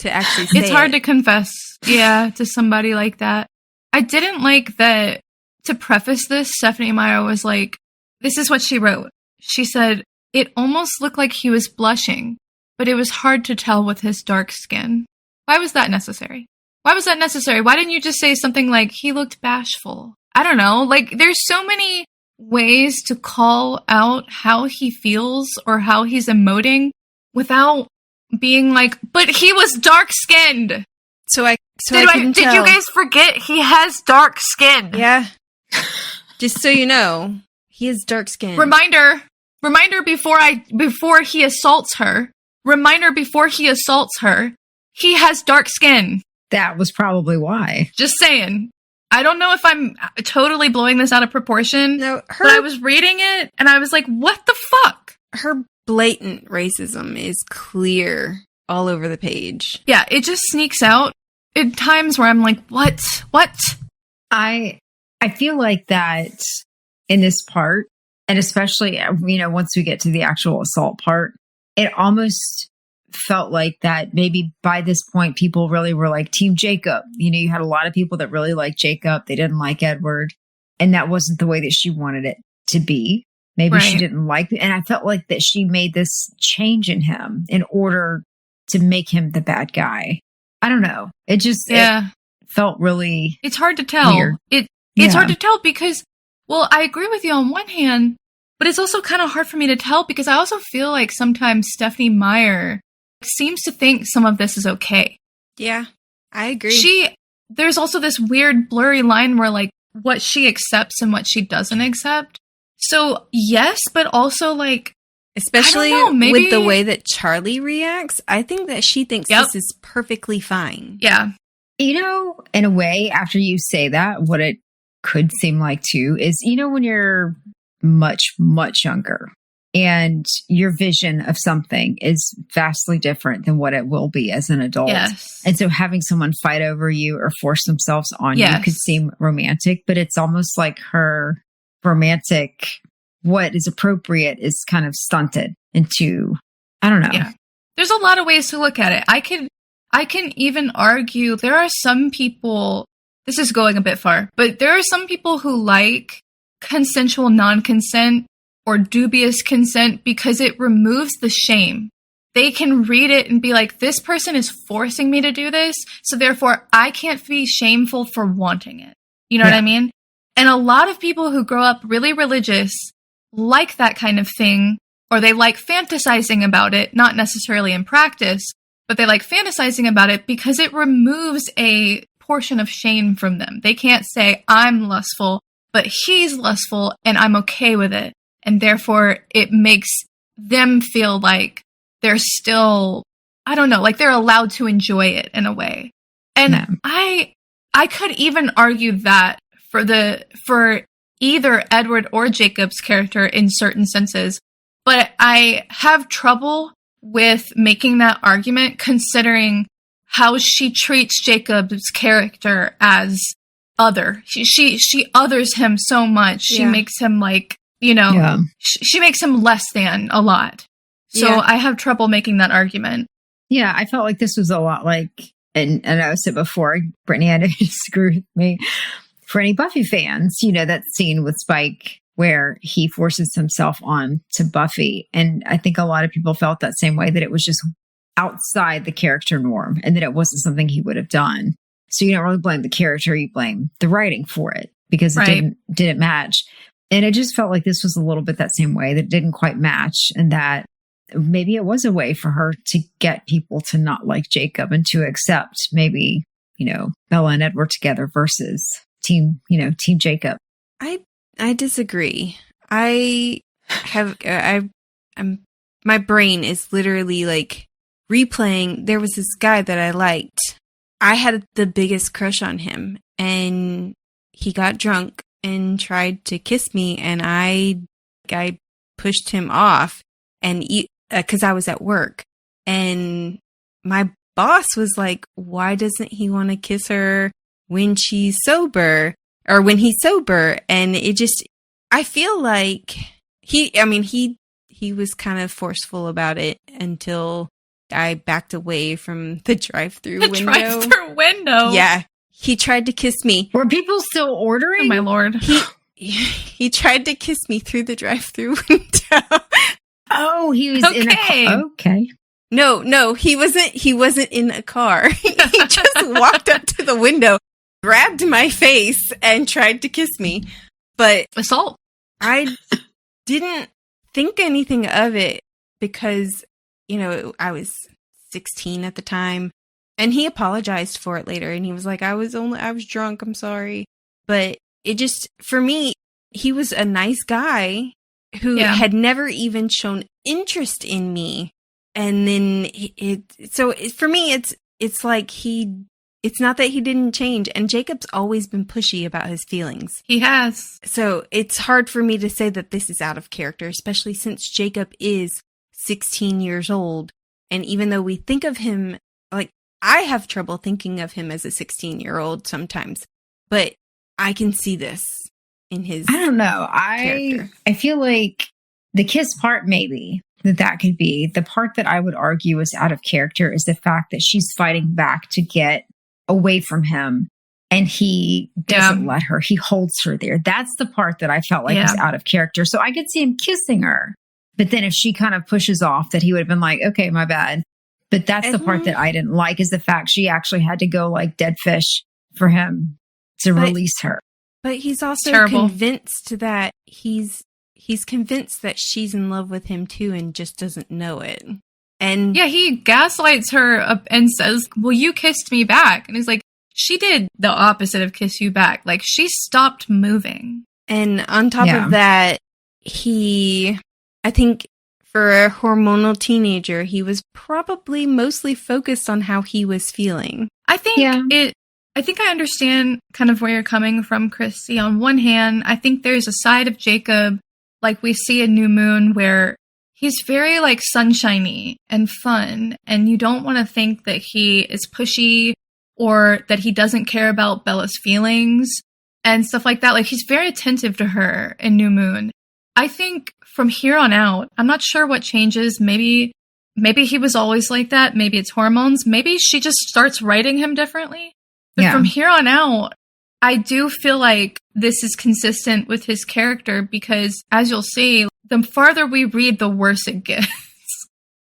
actually say it's hard to confess, to somebody like that. I didn't like that. To preface this, Stephanie Meyer was like, this is what she wrote. She said, it almost looked like he was blushing, but it was hard to tell with his dark skin. Why was that necessary? Why was that necessary? Why didn't you just say something like, he looked bashful? I don't know. Like, there's so many ways to call out how he feels or how he's emoting without being like, but he was dark-skinned. Did you guys forget he has dark skin? Yeah. Just so you know, he has dark skin. Reminder before he assaults her. Reminder before he assaults her. He has dark skin. That was probably why. Just saying. I don't know if I'm totally blowing this out of proportion. No, but I was reading it and I was like, what the fuck? Her blatant racism is clear all over the page. Yeah, it just sneaks out in times where I'm like, what? I feel like that in this part, and especially, once we get to the actual assault part, it almost felt like that maybe by this point, people really were like Team Jacob. You had a lot of people that really liked Jacob. They didn't like Edward. And that wasn't the way that she wanted it to be. Maybe she didn't like it. And I felt like that she made this change in him in order to make him the bad guy. I don't know. It just it felt really It's hard to tell. Weird. It's hard to tell because, well, I agree with you on one hand, but it's also kind of hard for me to tell because I also feel like sometimes Stephanie Meyer seems to think some of this is okay. Yeah, I agree. There's also this weird blurry line where like what she accepts and what she doesn't accept. So yes, but also like, especially maybe with the way that Charlie reacts, I think that she thinks this is perfectly fine. Yeah. You know, in a way, after you say that, what it could seem like too is, you know, when you're much, much younger and your vision of something is vastly different than what it will be as an adult. Yes. And so having someone fight over you or force themselves on you could seem romantic, but it's almost like her romantic, what is appropriate is kind of stunted into, I don't know. Yeah. There's a lot of ways to look at it. I can even argue there are some people, this is going a bit far, but there are some people who like consensual non-consent or dubious consent because it removes the shame. They can read it and be like, this person is forcing me to do this, so therefore I can't be shameful for wanting it. You know what I mean? And a lot of people who grow up really religious like that kind of thing, or they like fantasizing about it, not necessarily in practice, but they like fantasizing about it because it removes a portion of shame from them. They can't say, I'm lustful, but he's lustful and I'm okay with it. And therefore it makes them feel like they're still, I don't know, like they're allowed to enjoy it in a way. And I could even argue that for either Edward or Jacob's character in certain senses, but I have trouble with making that argument considering how she treats Jacob's character as other. She others him so much. She makes him like, you know, she makes him less than a lot. So I have trouble making that argument. Yeah, I felt like this was a lot like, and I said before, Brittany had to disagree with me. For any Buffy fans, you know, that scene with Spike where he forces himself on to Buffy. And I think a lot of people felt that same way, that it was just outside the character norm and that it wasn't something he would have done. So you don't really blame the character, you blame the writing for it because it didn't match. And it just felt like this was a little bit that same way, that it didn't quite match, and that maybe it was a way for her to get people to not like Jacob and to accept maybe, you know, Bella and Edward together versus team Jacob. I disagree. I'm my brain is literally like replaying. There was this guy that I liked. I had the biggest crush on him, and he got drunk and tried to kiss me, and I pushed him off, and because I was at work, and my boss was like, "Why doesn't he want to kiss her when she's sober?" Or when he's sober, and it just, I feel like he was kind of forceful about it until I backed away from the drive-through window. Drive-through window? Yeah. He tried to kiss me. Were people still ordering? Oh, my Lord. He tried to kiss me through the drive-through window. Oh, he was in a car. Okay. No, he wasn't in a car. He just walked up to the window, grabbed my face, and tried to kiss me. But assault. I didn't think anything of it because, you know, I was 16 at the time, and he apologized for it later, and he was like, I was drunk, I'm sorry. But it just, for me, he was a nice guy who had never even shown interest in me. And then for me, it's like it's not that he didn't change, and Jacob's always been pushy about his feelings. He has. So it's hard for me to say that this is out of character, especially since Jacob is 16 years old. And even though we think of him, like, I have trouble thinking of him as a 16-year-old sometimes, but I can see this in his I don't know. character. I feel like the kiss part, maybe that could be. The part that I would argue is out of character is the fact that she's fighting back to get away from him, and he doesn't let her. He holds her there. That's the part that I felt like was out of character. So I could see him kissing her, but then if she kind of pushes off, that he would have been like, okay, my bad. But that's the part that I didn't like, is the fact she actually had to go like dead fish for him to release her. But he's also convinced that he's convinced that she's in love with him too, and just doesn't know it. And yeah, he gaslights her up and says, well, you kissed me back. And he's like, she did the opposite of kiss you back. Like, she stopped moving. And on top of that, I think for a hormonal teenager, he was probably mostly focused on how he was feeling. I think I understand kind of where you're coming from, Chrissy. On one hand, I think there's a side of Jacob, like we see in New Moon, where he's very like sunshiny and fun, and you don't want to think that he is pushy or that he doesn't care about Bella's feelings and stuff like that. Like, he's very attentive to her in New Moon. I think from here on out, I'm not sure what changes. Maybe he was always like that. Maybe it's hormones. Maybe she just starts writing him differently. But from here on out, I do feel like this is consistent with his character because, as you'll see, the farther we read, the worse it gets.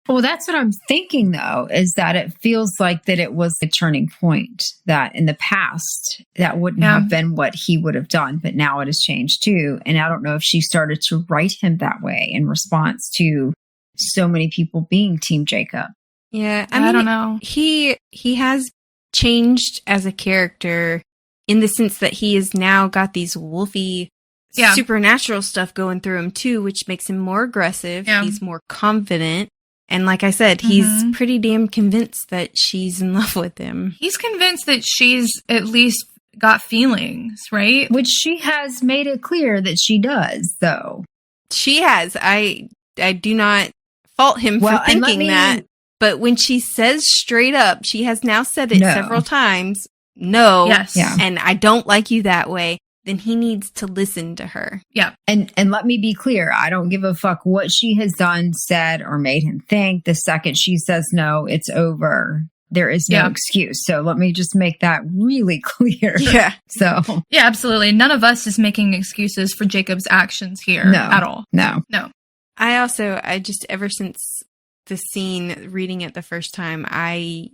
Well, that's what I'm thinking, though, is that it feels like that it was a turning point, that in the past, that wouldn't have been what he would have done, but now it has changed too. And I don't know if she started to write him that way in response to so many people being Team Jacob. Yeah, I don't know. He has changed as a character in the sense that he has now got these wolfy supernatural stuff going through him too, which makes him more aggressive. He's more confident. And like I said, he's pretty damn convinced that she's in love with him. He's convinced that she's at least got feelings, right? Which she has made it clear that she does, though. She has. I do not fault him for thinking that. But when she says straight up, she has now said it several times, no, and I don't like you that way, then he needs to listen to her. Yeah. And let me be clear, I don't give a fuck what she has done, said, or made him think. The second she says no, it's over. There is no excuse. So let me just make that really clear. Yeah. So. Yeah, absolutely. None of us is making excuses for Jacob's actions here at all. No. I just, ever since the scene, reading it the first time, I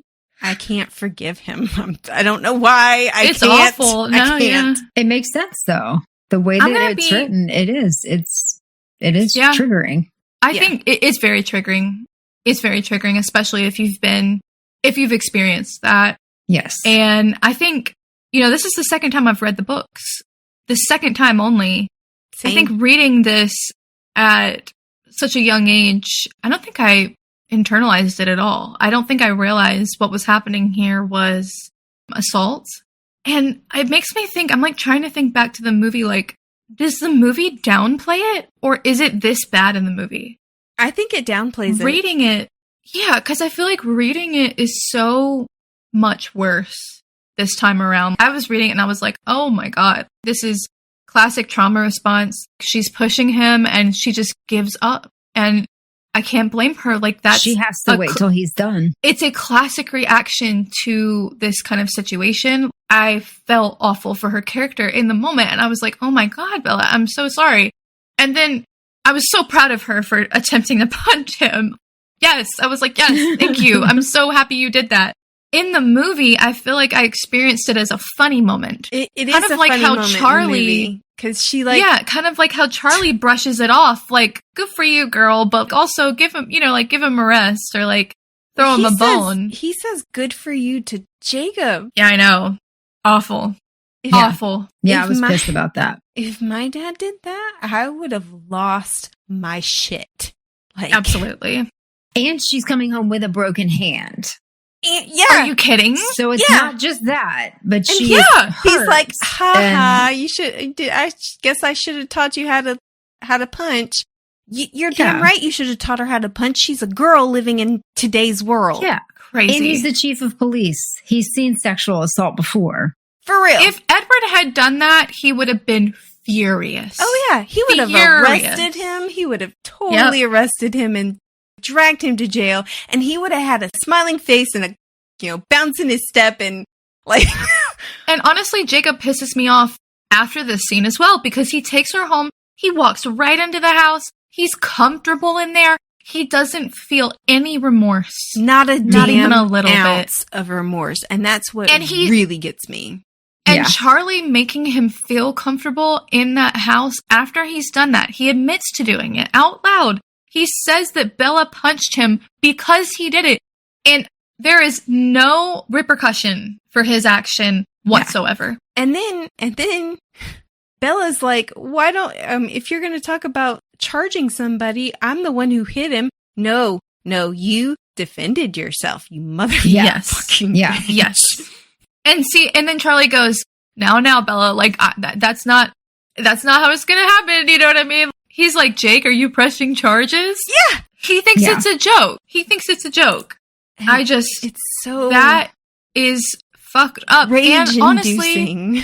can't forgive him. I don't know why. It's awful. No, I can't. It makes sense, though. The way that it's written, it is triggering. I think it's very triggering. It's very triggering, especially if you've experienced that. Yes. And I think, this is the second time I've read the books. The second time only. Same. I think reading this at such a young age, I don't think I internalized it at all. I don't think I realized what was happening here was assault. And it makes me think, I'm like trying to think back to the movie, like, does the movie downplay it? Or is it this bad in the movie? I think it downplays it. Reading it, because I feel like reading it is so much worse this time around. I was reading it and I was like, oh my God, this is classic trauma response. She's pushing him and she just gives up. And I can't blame her. Like, that she has to wait till he's done. It's a classic reaction to this kind of situation. I felt awful for her character in the moment. And I was like, oh my God, Bella, I'm so sorry. And then I was so proud of her for attempting to punch him. Yes. I was like, yes, thank you. I'm so happy you did that. In the movie, I feel like I experienced it as a funny moment. It is kind of like funny how Charlie, because she kind of like how Charlie brushes it off, like, good for you, girl, but also give him, give him a rest or like throw him a bone. He says, good for you to Jacob. Yeah, I know. Awful. Awful. Yeah, I was pissed about that. If my dad did that, I would have lost my shit. Like, absolutely. And she's coming home with a broken hand. Are you kidding? So it's not just that, but she he's like, haha, you should. I guess I should have taught you how to punch. You're damn right. You should have taught her how to punch. She's a girl living in today's world. Yeah, crazy. And he's the chief of police. He's seen sexual assault before. For real. If Edward had done that, he would have been furious. Oh yeah, he would have arrested him. He would have totally arrested him and dragged him to jail, and he would have had a smiling face and a bounce in his step and like. And honestly, Jacob pisses me off after this scene as well, because he takes her home, he walks right into the house, he's comfortable in there, he doesn't feel any remorse, not even a little bit of remorse, and that's what really gets me. And Charlie making him feel comfortable in that house after he's done that, he admits to doing it out loud. He says that Bella punched him because he did it. And there is no repercussion for his action whatsoever. Yeah. And then Bella's like, why don't, if you're going to talk about charging somebody, I'm the one who hit him. No, you defended yourself, you motherfucking bitch. Yes. And then Charlie goes, now, Bella, like, that's not how it's going to happen. You know what I mean? He's like, Jake, are you pressing charges? Yeah. He thinks it's a joke. And it's so... That is fucked up. Rage and inducing.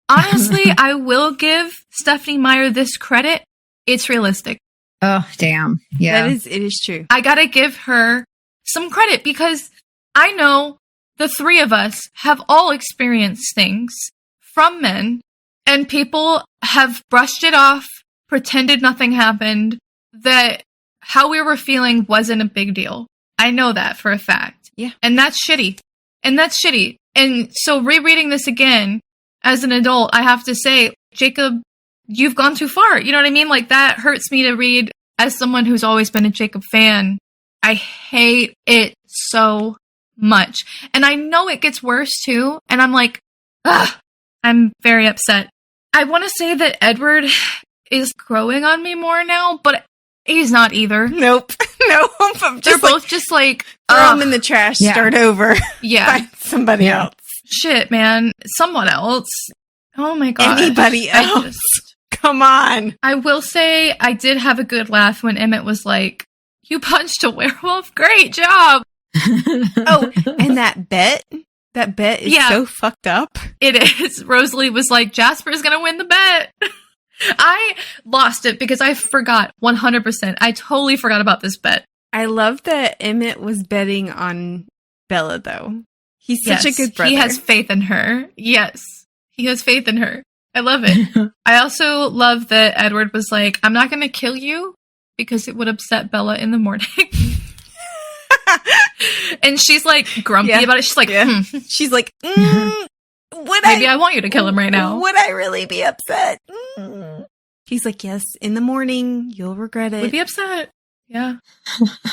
Honestly, I will give Stephenie Meyer this credit. It's realistic. Oh, damn. Yeah. It is true. I gotta give her some credit because I know the three of us have all experienced things from men and people have brushed it off, pretended nothing happened, that how we were feeling wasn't a big deal. I know that for a fact. Yeah. And that's shitty. And so rereading this again as an adult, I have to say, Jacob, you've gone too far. You know what I mean? Like, that hurts me to read as someone who's always been a Jacob fan. I hate it so much. And I know it gets worse too. And I'm like, ugh, I'm very upset. I want to say that Edward is growing on me more now, but he's not either. Nope. No. They're both just like, throw them in the trash, start over. Yeah. Find somebody else. Shit, man. Someone else. Oh my god. Anybody else. Come on. I will say I did have a good laugh when Emmett was like, you punched a werewolf? Great job. Oh, and that bet is so fucked up. It is. Rosalie was like, Jasper's gonna win the bet. I lost it because I forgot 100%. I totally forgot about this bet. I love that Emmett was betting on Bella, though. He's such a good brother. He has faith in her. Yes. He has faith in her. I love it. I also love that Edward was like, I'm not going to kill you because it would upset Bella in the morning. And she's like grumpy about it. She's like, She's like, maybe I want you to kill him right now. Would I really be upset? He's like, yes, in the morning, you'll regret it. Would be upset. Yeah.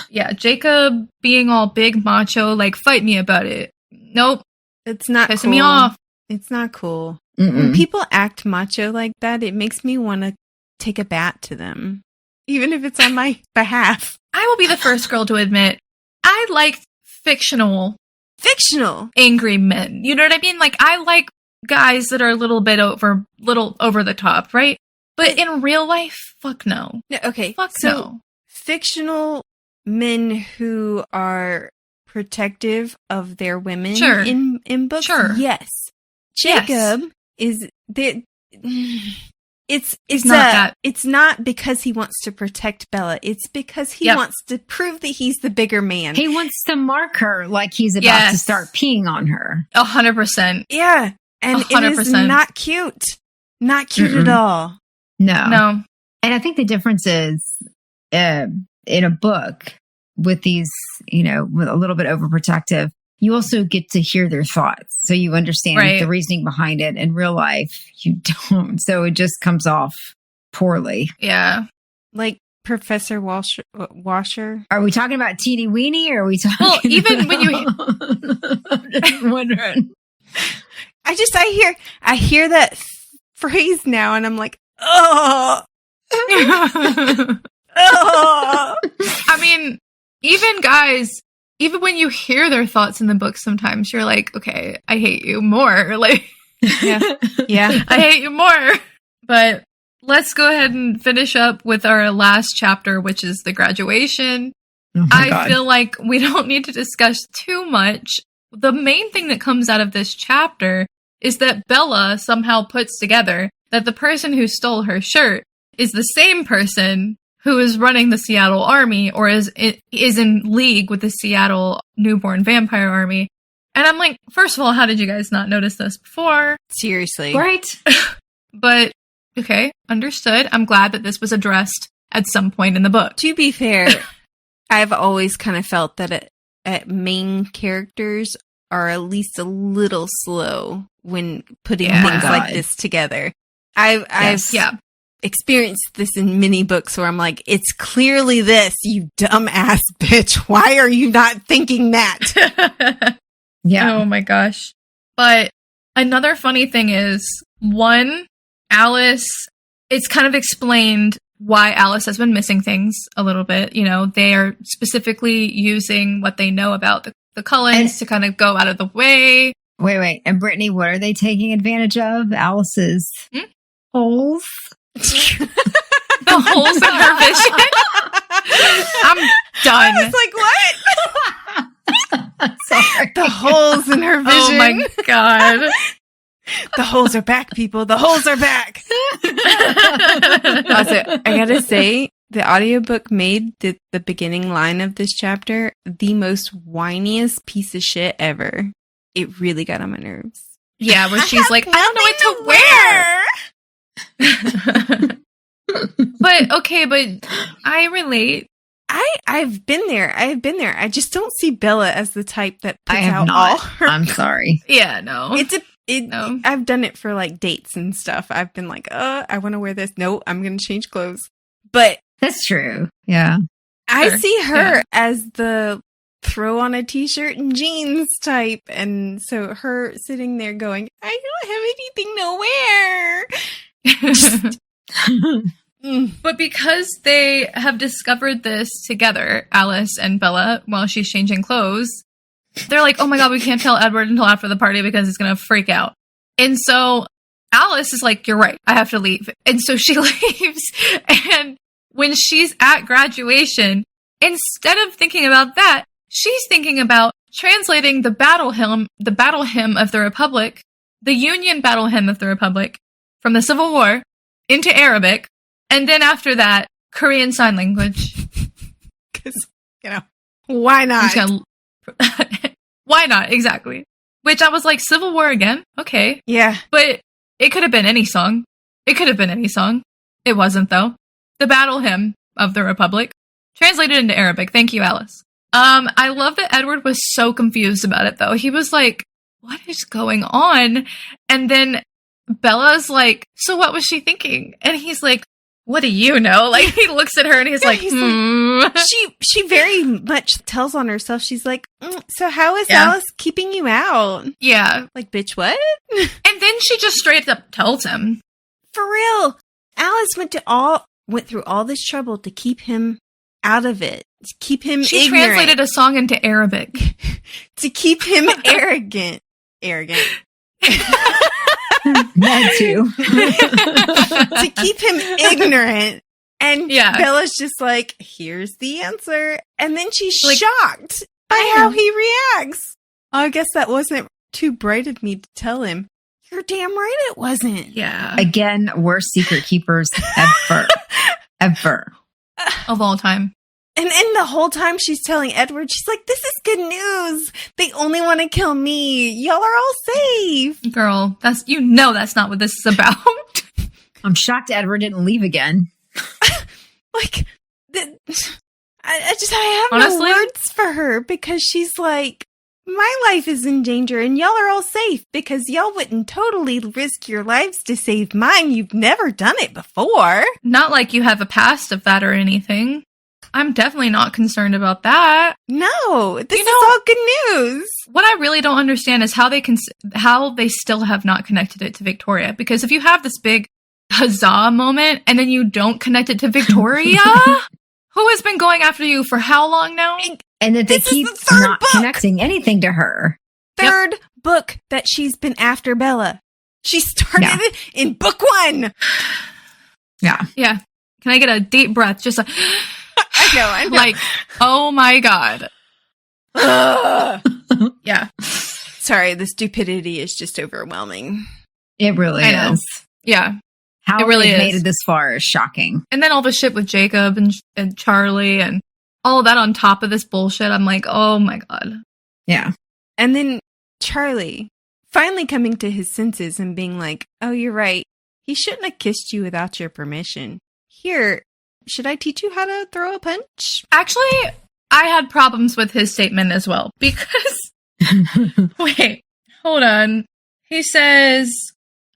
Yeah, Jacob being all big macho, like, fight me about it. Nope. It's not pissing cool. me off. It's not cool. When people act macho like that, it makes me want to take a bat to them. Even if it's on my behalf. I will be the first girl to admit, I like fictional angry men. You know what I mean? Like, I like guys that are a little over the top, right? But in real life, fuck no. Okay. Fuck no. Fictional men who are protective of their women in books. Sure. Yes. Jacob is it's not because he wants to protect Bella. It's because he wants to prove that he's the bigger man. He wants to mark her like he's about to start peeing on her. 100%. Yeah. And 100%. It is not cute. Not cute at all. No. And I think the difference is in a book with these, with a little bit overprotective, you also get to hear their thoughts. So you understand the reasoning behind it. In real life, you don't. So it just comes off poorly. Yeah. Like Professor Washer. Are we talking about teeny weeny or are we talking even when you... I'm just wondering. I hear that phrase now and I'm like, oh. I mean, even guys... Even when you hear their thoughts in the book, sometimes you're like, okay, I hate you more. Like, yeah, I hate you more. But let's go ahead and finish up with our last chapter, which is the graduation. Oh I feel like we don't need to discuss too much. The main thing that comes out of this chapter is that Bella somehow puts together that the person who stole her shirt is the same person who is running the Seattle Army or is in league with the Seattle Newborn Vampire Army. And I'm like, first of all, how did you guys not notice this before? Seriously. Right. But, okay, understood. I'm glad that this was addressed at some point in the book. To be fair, I've always kind of felt that main characters are at least a little slow when putting things like this together. experienced this in many books where I'm like, it's clearly this, you dumbass bitch. Why are you not thinking that? Yeah. Oh my gosh. But another funny thing is, one, Alice, it's kind of explained why Alice has been missing things a little bit. You know, they are specifically using what they know about the Cullens to kind of go out of the way. Wait. And Brittany, what are they taking advantage of? Alice's holes? The holes in her vision? I'm done. I was like, what? Sorry. The holes in her vision. Oh my god. The holes are back, people. The holes are back. Also, I gotta say, the audiobook made the beginning line of this chapter the most whiniest piece of shit ever. It really got on my nerves. Yeah, where she's like, I don't know what to wear. But I relate. I've been there. I just don't see Bella as the type that puts I have out not. all her. I'm sorry. Yeah, no. No. I've done it for like dates and stuff. I've been like, I want to wear this. No, I'm going to change clothes. But That's true. Yeah. I see her as the throw on a t-shirt and jeans type. And so her sitting there going, I don't have anything to wear. But because they have discovered this together, Alice and Bella, while she's changing clothes, they're like, oh my god, we can't tell Edward until after the party because he's going to freak out. And so Alice is like, you're right, I have to leave. And so she leaves. And when she's at graduation, instead of thinking about that, she's thinking about translating the battle hymn of the Republic, the Union battle hymn of the Republic, from the Civil War into Arabic. And then after that, Korean Sign Language. Because, why not? Why not? Exactly. Which I was like, Civil War again? Okay. Yeah. But it could have been any song. It wasn't, though. The battle hymn of the Republic. Translated into Arabic. Thank you, Alice. I love that Edward was so confused about it, though. He was like, what is going on? And then Bella's like, so what was she thinking? And he's like, what do you know? Like, he looks at her and he's like, She very much tells on herself. She's like, so how is Alice keeping you out? Yeah. Like, bitch, what? And then she just straight up tells him. For real. Alice went through all this trouble to keep him out of it. To keep him She ignorant. translated a song into Arabic. To keep him arrogant. That too. To keep him ignorant. And Bella's just like, here's the answer. And then she's shocked by how he reacts. I guess that wasn't too bright of me to tell him. You're damn right it wasn't. Yeah. Again, worst secret keepers ever. Of all time. And the whole time she's telling Edward, she's like, this is good news. They only want to kill me. Y'all are all safe. Girl, that's not what this is about. I'm shocked Edward didn't leave again. Like, I have no words for her because she's like, my life is in danger and y'all are all safe because y'all wouldn't totally risk your lives to save mine. You've never done it before. Not like you have a past of that or anything. I'm definitely not concerned about that. No, this is all good news. What I really don't understand is how they still have not connected it to Victoria. Because if you have this big huzzah moment and then you don't connect it to Victoria, who has been going after you for how long now? And that they keep not connecting anything to her. Third book that she's been after Bella. She started it in book 1. Yeah. Yeah. Can I get a deep breath? Just I know. Like, oh my god. Yeah. Sorry, the stupidity is just overwhelming. It really is. Yeah. How it really made it this far is shocking. And then all the shit with Jacob and Charlie and all of that on top of this bullshit. I'm like, oh my god. Yeah. And then Charlie finally coming to his senses and being like, oh, you're right. He shouldn't have kissed you without your permission. Here, should I teach you how to throw a punch? Actually, I had problems with his statement as well because, wait, hold on. He says,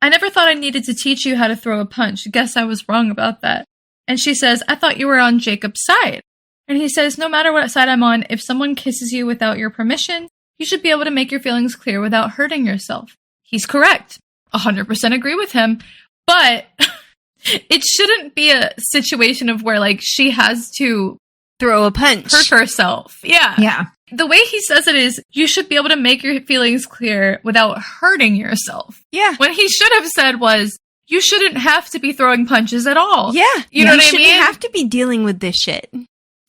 I never thought I needed to teach you how to throw a punch. Guess I was wrong about that. And she says, I thought you were on Jacob's side. And he says, no matter what side I'm on, if someone kisses you without your permission, you should be able to make your feelings clear without hurting yourself. He's correct. 100% agree with him. But it shouldn't be a situation of where, like, she has to throw a punch. Hurt herself. Yeah. Yeah. The way he says it is, you should be able to make your feelings clear without hurting yourself. Yeah. What he should have said was, you shouldn't have to be throwing punches at all. Yeah. You know what I mean? You shouldn't have to be dealing with this shit.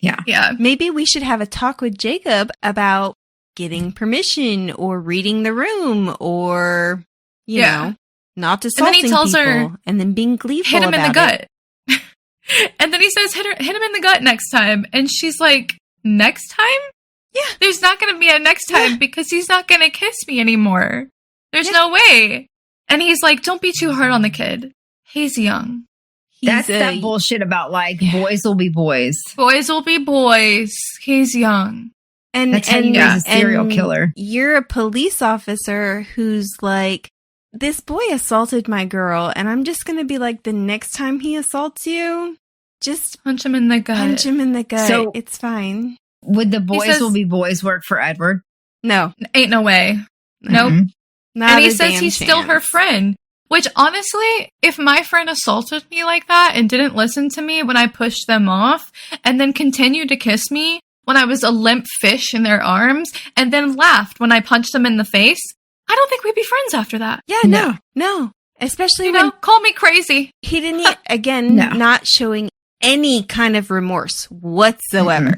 Yeah. Yeah. Maybe we should have a talk with Jacob about getting permission or reading the room or, you know, not assaulting and then he tells people her, and then being gleeful hit him about in the gut. And then he says, hit him in the gut next time. And she's like, next time? Yeah. There's not going to be a next time because he's not going to kiss me anymore. There's no way. And he's like, don't be too hard on the kid. He's young. That's that bullshit about, like, boys will be boys. Boys will be boys. He's young. And that's how you raise a serial killer. You're a police officer who's like, this boy assaulted my girl, and I'm just going to be like, the next time he assaults you, just punch him in the gut. Punch him in the gut. So, it's fine. Would the boys will be boys work for Edward? No. Ain't no way. Nope. Not and he says he's still her friend. Which, honestly, if my friend assaulted me like that and didn't listen to me when I pushed them off, and then continued to kiss me when I was a limp fish in their arms, and then laughed when I punched them in the face, I don't think we'd be friends after that. Yeah, no. Especially when... call me crazy. He didn't, again, not showing any kind of remorse whatsoever.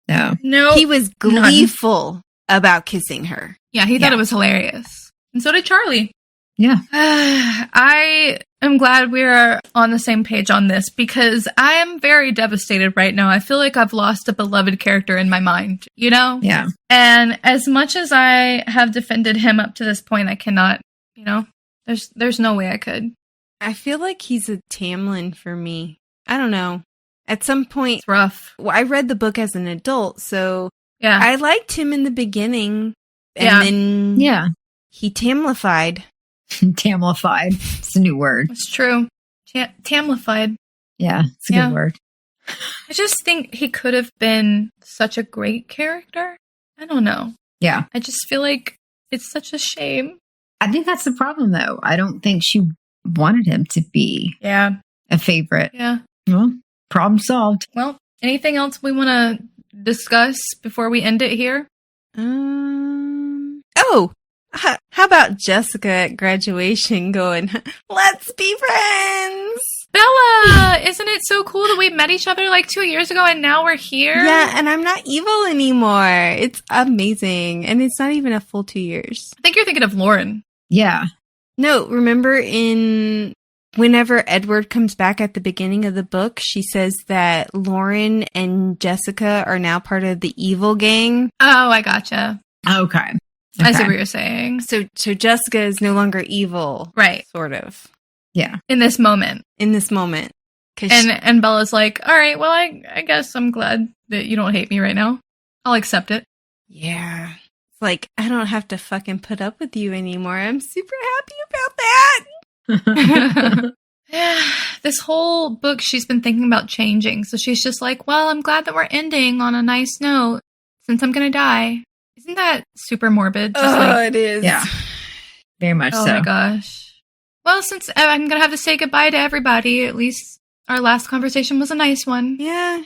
No. He was gleeful about kissing her. Yeah, he thought it was hilarious. And so did Charlie. Yeah. I am glad we're on the same page on this because I am very devastated right now. I feel like I've lost a beloved character in my mind, you know? Yeah. And as much as I have defended him up to this point, I cannot, you know, there's no way I could. I feel like he's a Tamlin for me. I don't know. At some point... It's rough. Well, I read the book as an adult, so yeah, I liked him in the beginning. And then he Tamlified. Tamlified. It's a new word. It's true. Tamlified. Yeah, it's a good word. I just think he could have been such a great character. I don't know. Yeah. I just feel like it's such a shame. I think that's the problem, though. I don't think she wanted him to be a favorite. Yeah. Well, problem solved. Well, anything else we want to discuss before we end it here? How about Jessica at graduation going, let's be friends? Bella, isn't it so cool that we met each other like 2 years ago and now we're here? Yeah, and I'm not evil anymore. It's amazing. And it's not even a full 2 years. I think you're thinking of Lauren. Yeah. No, remember whenever Edward comes back at the beginning of the book, she says that Lauren and Jessica are now part of the evil gang. Oh, I gotcha. Okay. I see what you're saying. So Jessica is no longer evil. Right. Sort of. Yeah. In this moment. And Bella's like, all right, well, I guess I'm glad that you don't hate me right now. I'll accept it. Yeah. It's like, I don't have to fucking put up with you anymore. I'm super happy about that. This whole book, she's been thinking about changing. So she's just like, well, I'm glad that we're ending on a nice note since I'm going to die. Isn't that super morbid? It is. Yeah. Very much so. Oh my gosh. Well, since I'm going to have to say goodbye to everybody, at least our last conversation was a nice one. Yeah.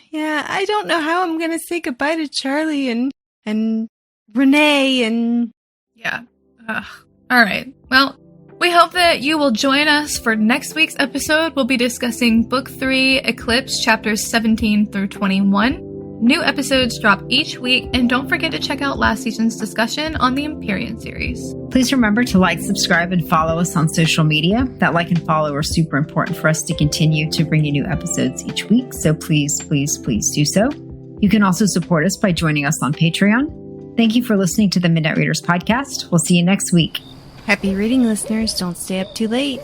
I don't know how I'm going to say goodbye to Charlie and Renee and... Yeah. All right. Well, we hope that you will join us for next week's episode. We'll be discussing Book 3, Eclipse, chapters 17 through 21. New episodes drop each week, and don't forget to check out last season's discussion on the Empyrean series. Please remember to like, subscribe, and follow us on social media. That like and follow are super important for us to continue to bring you new episodes each week, so please do so. You can also support us by joining us on Patreon. Thank you for listening to the Midnight Readers podcast. We'll see you next week. Happy reading, listeners. Don't stay up too late.